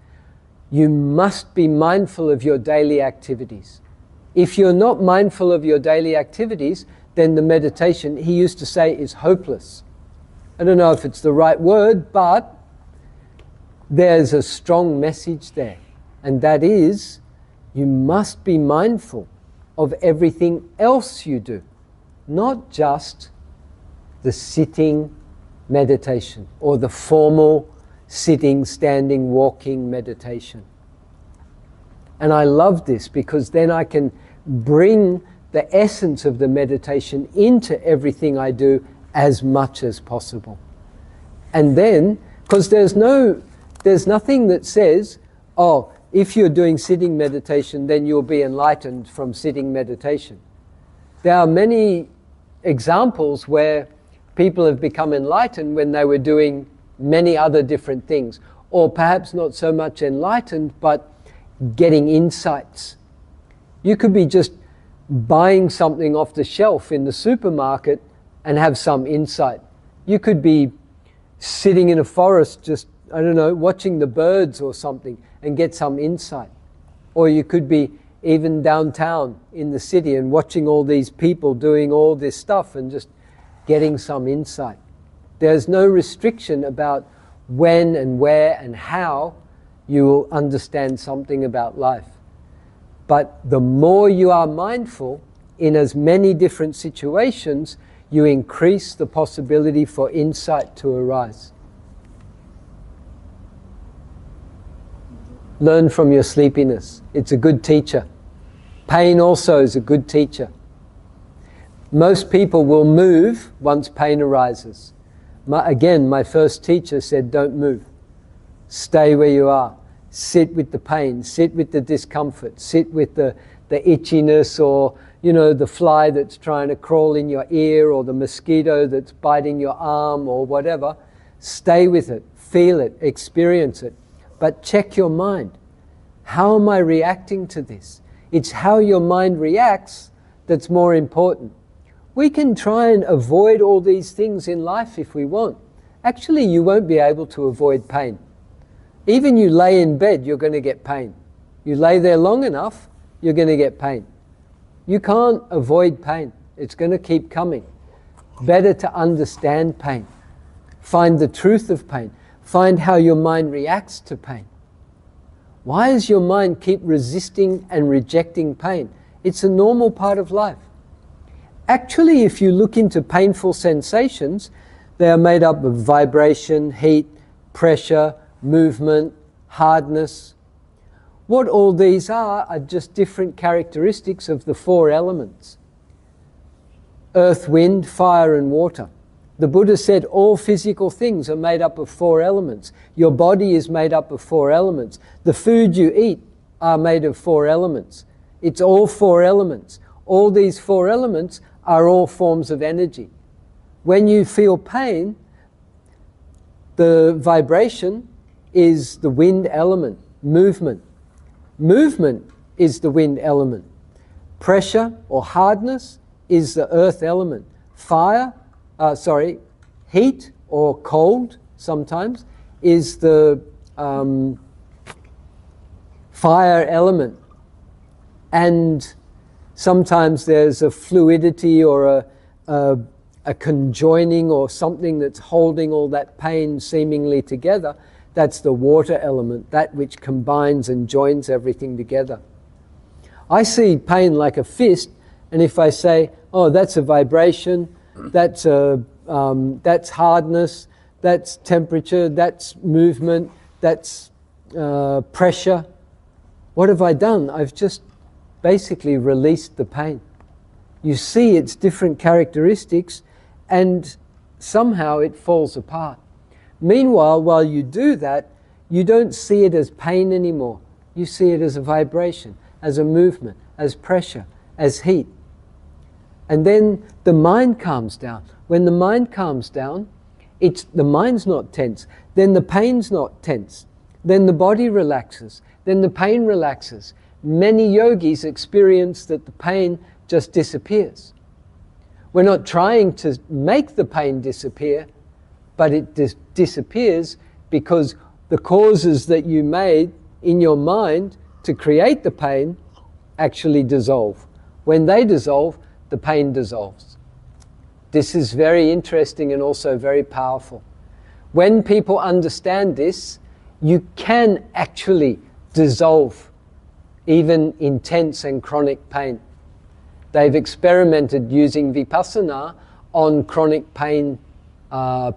you must be mindful of your daily activities. If you're not mindful of your daily activities, then the meditation, he used to say, is hopeless. I don't know if it's the right word, but there's a strong message there. And that is, you must be mindful of everything else you do, not just the sitting meditation or the formal sitting, standing, walking meditation. And I love this because then I can bring the essence of the meditation into everything I do as much as possible. And then, because there's nothing that says, oh, if you're doing sitting meditation, then you'll be enlightened from sitting meditation. There are many examples where people have become enlightened when they were doing many other different things, or perhaps not so much enlightened, but getting insights. You could be just buying something off the shelf in the supermarket and have some insight. You could be sitting in a forest just, I don't know, watching the birds or something and get some insight. Or you could be even downtown in the city and watching all these people doing all this stuff and just getting some insight. There's no restriction about when and where and how you will understand something about life. But the more you are mindful in as many different situations, you increase the possibility for insight to arise. Learn from your sleepiness. It's a good teacher. Pain also is a good teacher. Most people will move once pain arises. Again, my first teacher said, don't move. Stay where you are. Sit with the pain. Sit with the discomfort. Sit with the itchiness, or the fly that's trying to crawl in your ear, or the mosquito that's biting your arm, or whatever. Stay with it. Feel it. Experience it. But check your mind. How am I reacting to this? It's how your mind reacts that's more important. We can try and avoid all these things in life if we want. Actually, you won't be able to avoid pain. Even you lay in bed, you're going to get pain. You lay there long enough, you're going to get pain. You can't avoid pain. It's going to keep coming. Better to understand pain. Find the truth of pain. Find how your mind reacts to pain. Why does your mind keep resisting and rejecting pain? It's a normal part of life. Actually, if you look into painful sensations, they are made up of vibration, heat, pressure, movement, hardness. What all these are just different characteristics of the four elements: earth, wind, fire, and water. The Buddha said all physical things are made up of four elements. Your body is made up of four elements. The food you eat are made of four elements. It's all four elements. All these four elements are all forms of energy. When you feel pain, the vibration is the wind element, movement. Movement is the wind element. Pressure or hardness is the earth element. Heat or cold sometimes is the fire element. And sometimes there's a fluidity or a conjoining or something that's holding all that pain seemingly together. That's the water element, that which combines and joins everything together. I see pain like a fist, and if I say, oh, that's a vibration, that's hardness, that's temperature, that's movement, that's pressure, what have I done? I've just basically released the pain. You see its different characteristics, and somehow it falls apart. Meanwhile, while you do that, you don't see it as pain anymore. You see it as a vibration, as a movement, as pressure, as heat. And then the mind calms down. When the mind calms down, the mind's not tense. Then the pain's not tense. Then the body relaxes. Then the pain relaxes. Many yogis experience that the pain just disappears. We're not trying to make the pain disappear, but it disappears because the causes that you made in your mind to create the pain actually dissolve. When they dissolve, the pain dissolves. This is very interesting and also very powerful. When people understand this, you can actually dissolve even intense and chronic pain. They've experimented using Vipassana on chronic pain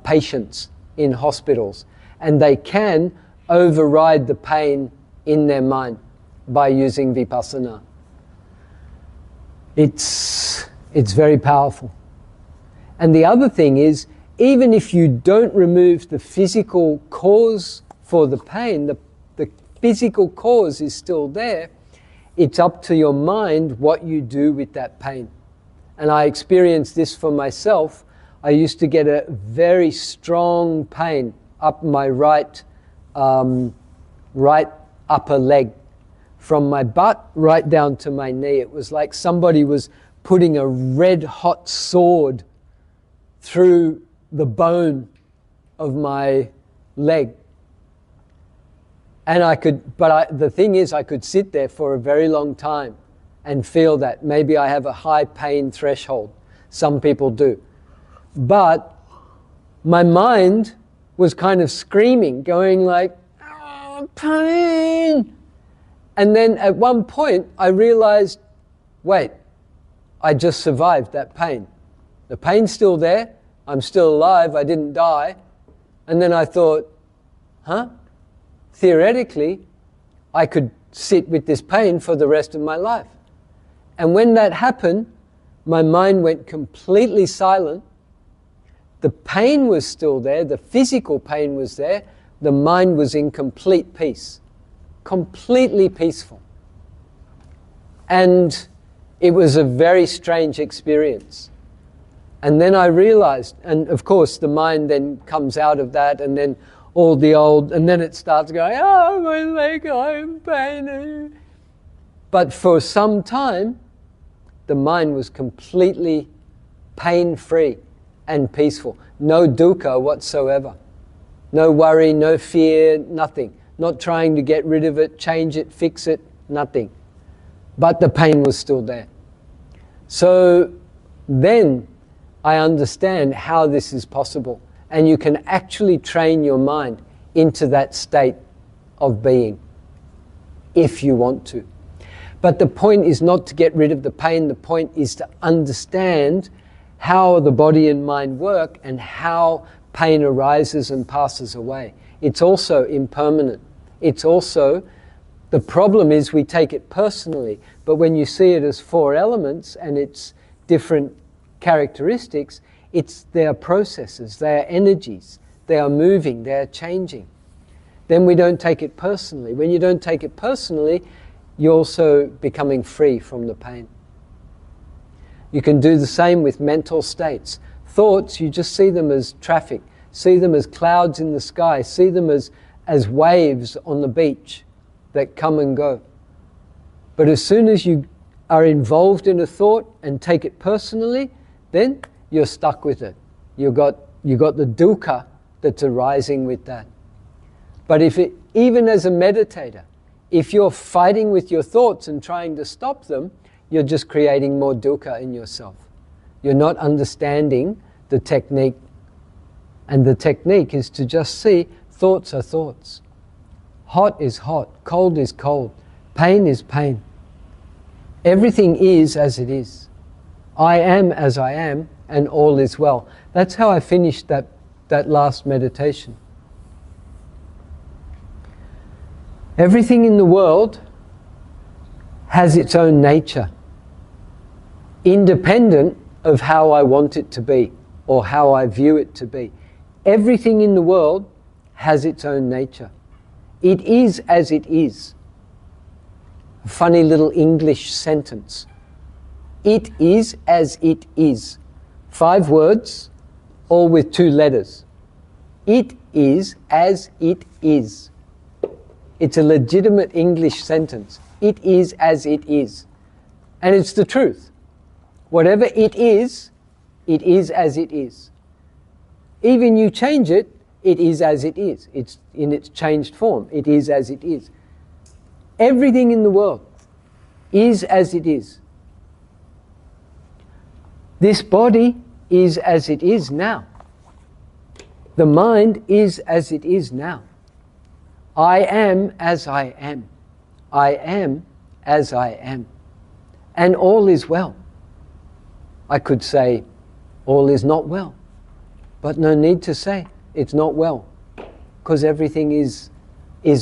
patients in hospitals, and they can override the pain in their mind by using Vipassana. It's very powerful. And the other thing is, even if you don't remove the physical cause for the pain, the physical cause is still there. It's up to your mind what you do with that pain. And I experienced this for myself. I used to get a very strong pain up my right upper leg, from my butt right down to my knee. It was like somebody was putting a red hot sword through the bone of my leg. And the thing is, I could sit there for a very long time and feel that. Maybe I have a high pain threshold. Some people do. But my mind was kind of screaming, going like, oh, pain. And then at one point I realized, wait, I just survived that pain. The pain's still there. I'm still alive. I didn't die. And then I thought, theoretically, I could sit with this pain for the rest of my life. And when that happened, my mind went completely silent. The pain was still there, the physical pain was there, the mind was in complete peace, completely peaceful. And it was a very strange experience. And then I realized, and of course the mind then comes out of that, and then and then it starts going, oh, my leg, I'm in pain. But for some time, the mind was completely pain-free and peaceful. No dukkha whatsoever. No worry, no fear, nothing. Not trying to get rid of it, change it, fix it, nothing. But the pain was still there. So then I understand how this is possible. And you can actually train your mind into that state of being. if you want to. But the point is not to get rid of the pain, the point is to understand how the body and mind work and how pain arises and passes away. It's also impermanent. It's also, the problem is we take it personally, but when you see it as four elements and its different characteristics, they are processes, they are energies, they are moving, they are changing. Then we don't take it personally. When you don't take it personally, you're also becoming free from the pain. You can do the same with mental states. Thoughts, you just see them as traffic, see them as clouds in the sky, see them as waves on the beach that come and go. But as soon as you are involved in a thought and take it personally, then you're stuck with it. You got the dukkha that's arising with that. But even as a meditator, if you're fighting with your thoughts and trying to stop them, you're just creating more dukkha in yourself. You're not understanding the technique. And the technique is to just see thoughts are thoughts. Hot is hot, cold is cold, pain is pain. Everything is as it is. I am as I am, and all is well. That's how I finished that last meditation. Everything in the world has its own nature, independent of how I want it to be or how I view it to be. Everything in the world has its own nature. It is as it is. A funny little English sentence. It is as it is. 5 words, all with 2 letters. It is as it is. It's a legitimate English sentence. It is as it is. And it's the truth. Whatever it is as it is. Even you change it, it is as it is. It's in its changed form. It is as it is. Everything in the world is as it is. This body is as it is now. The mind is as it is now. I am as I am. I am as I am. And all is well. I could say, all is not well. But no need to say, it's not well. Because everything is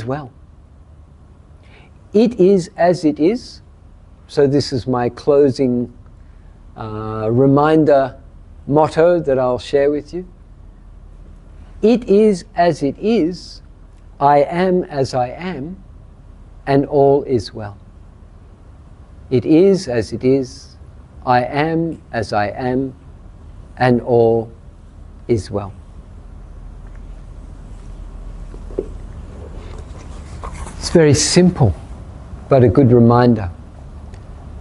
well. It is as it is. So this is my closing reminder motto that I'll share with you. It is as it is. I am as I am, and all is well. It is as it is. I am as I am, and all is well. It's very simple, but a good reminder.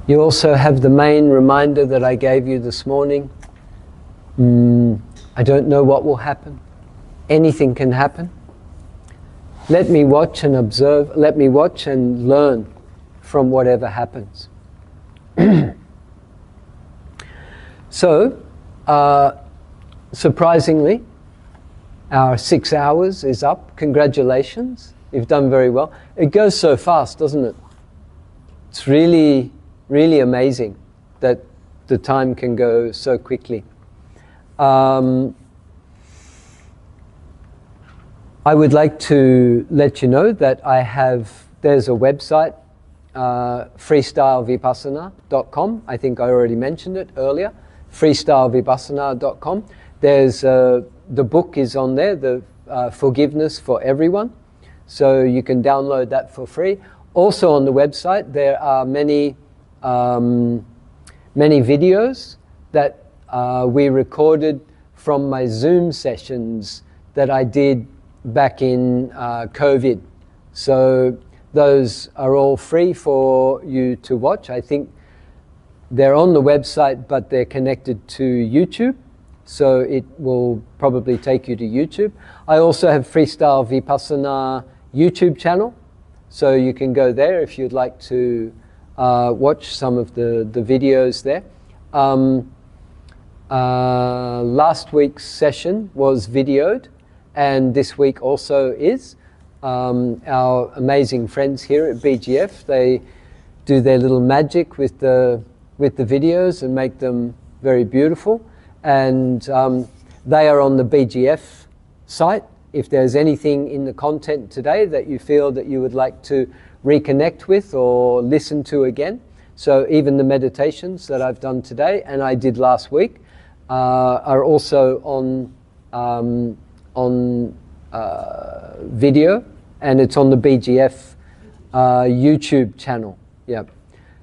You also have the main reminder that I gave you this morning. I don't know what will happen. Anything can happen. Let me watch and observe, let me watch and learn from whatever happens. So, surprisingly, our 6 hours is up. Congratulations, you've done very well. It goes so fast, doesn't it? It's really, really amazing that the time can go so quickly. I would like to let you know that there's a website, freestylevipassana.com. I think I already mentioned it earlier, freestylevipassana.com. There's, the book is on there, the Forgiveness for Everyone. So you can download that for free. Also on the website, there are many videos that we recorded from my Zoom sessions that I did back in COVID. So those are all free for you to watch. I think they're on the website, but they're connected to YouTube. So it will probably take you to YouTube. I also have Freestyle Vipassana YouTube channel. So you can go there if you'd like to watch some of the videos there. Last week's session was videoed, and this week also is. our amazing friends here at BGF. They do their little magic with the videos and make them very beautiful. And they are on the BGF site. If there's anything in the content today that you feel that you would like to reconnect with or listen to again, so even the meditations that I've done today and I did last week are also on video, and it's on the BGF YouTube channel. Yeah.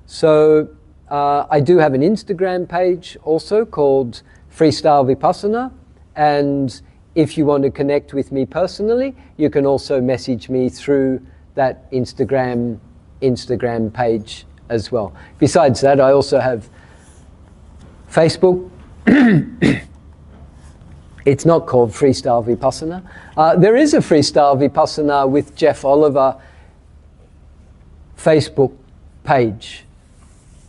So I do have an Instagram page also called Freestyle Vipassana, and if you want to connect with me personally, you can also message me through that Instagram page as well. Besides that, I also have Facebook. It's not called Freestyle Vipassana. There is a Freestyle Vipassana with Jeff Oliver Facebook page,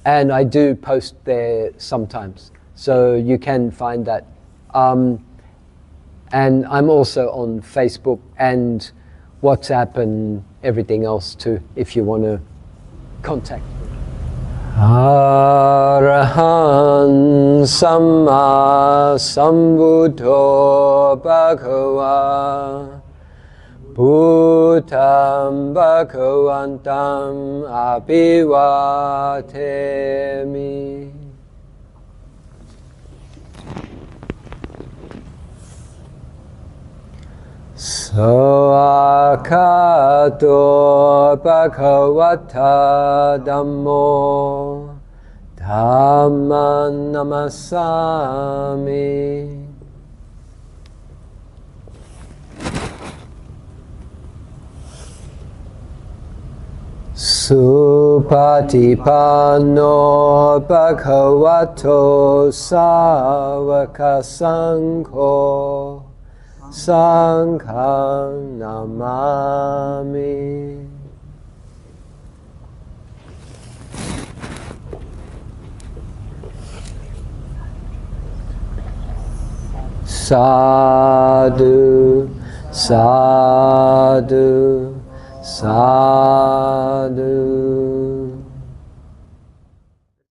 and I do post there sometimes, so you can find that. And I'm also on Facebook and WhatsApp and everything else too, if you want to contact me. Arahan Samma Sambuddho Bhagava Bhutam Bhagavantam Abhivatemi. Soakato Bhagavata Dhammo Dhamman Namasami. Supatipanno Bhagavato Savaka Sangho Sanghang Namami. Sadhu, sadhu, sadhu.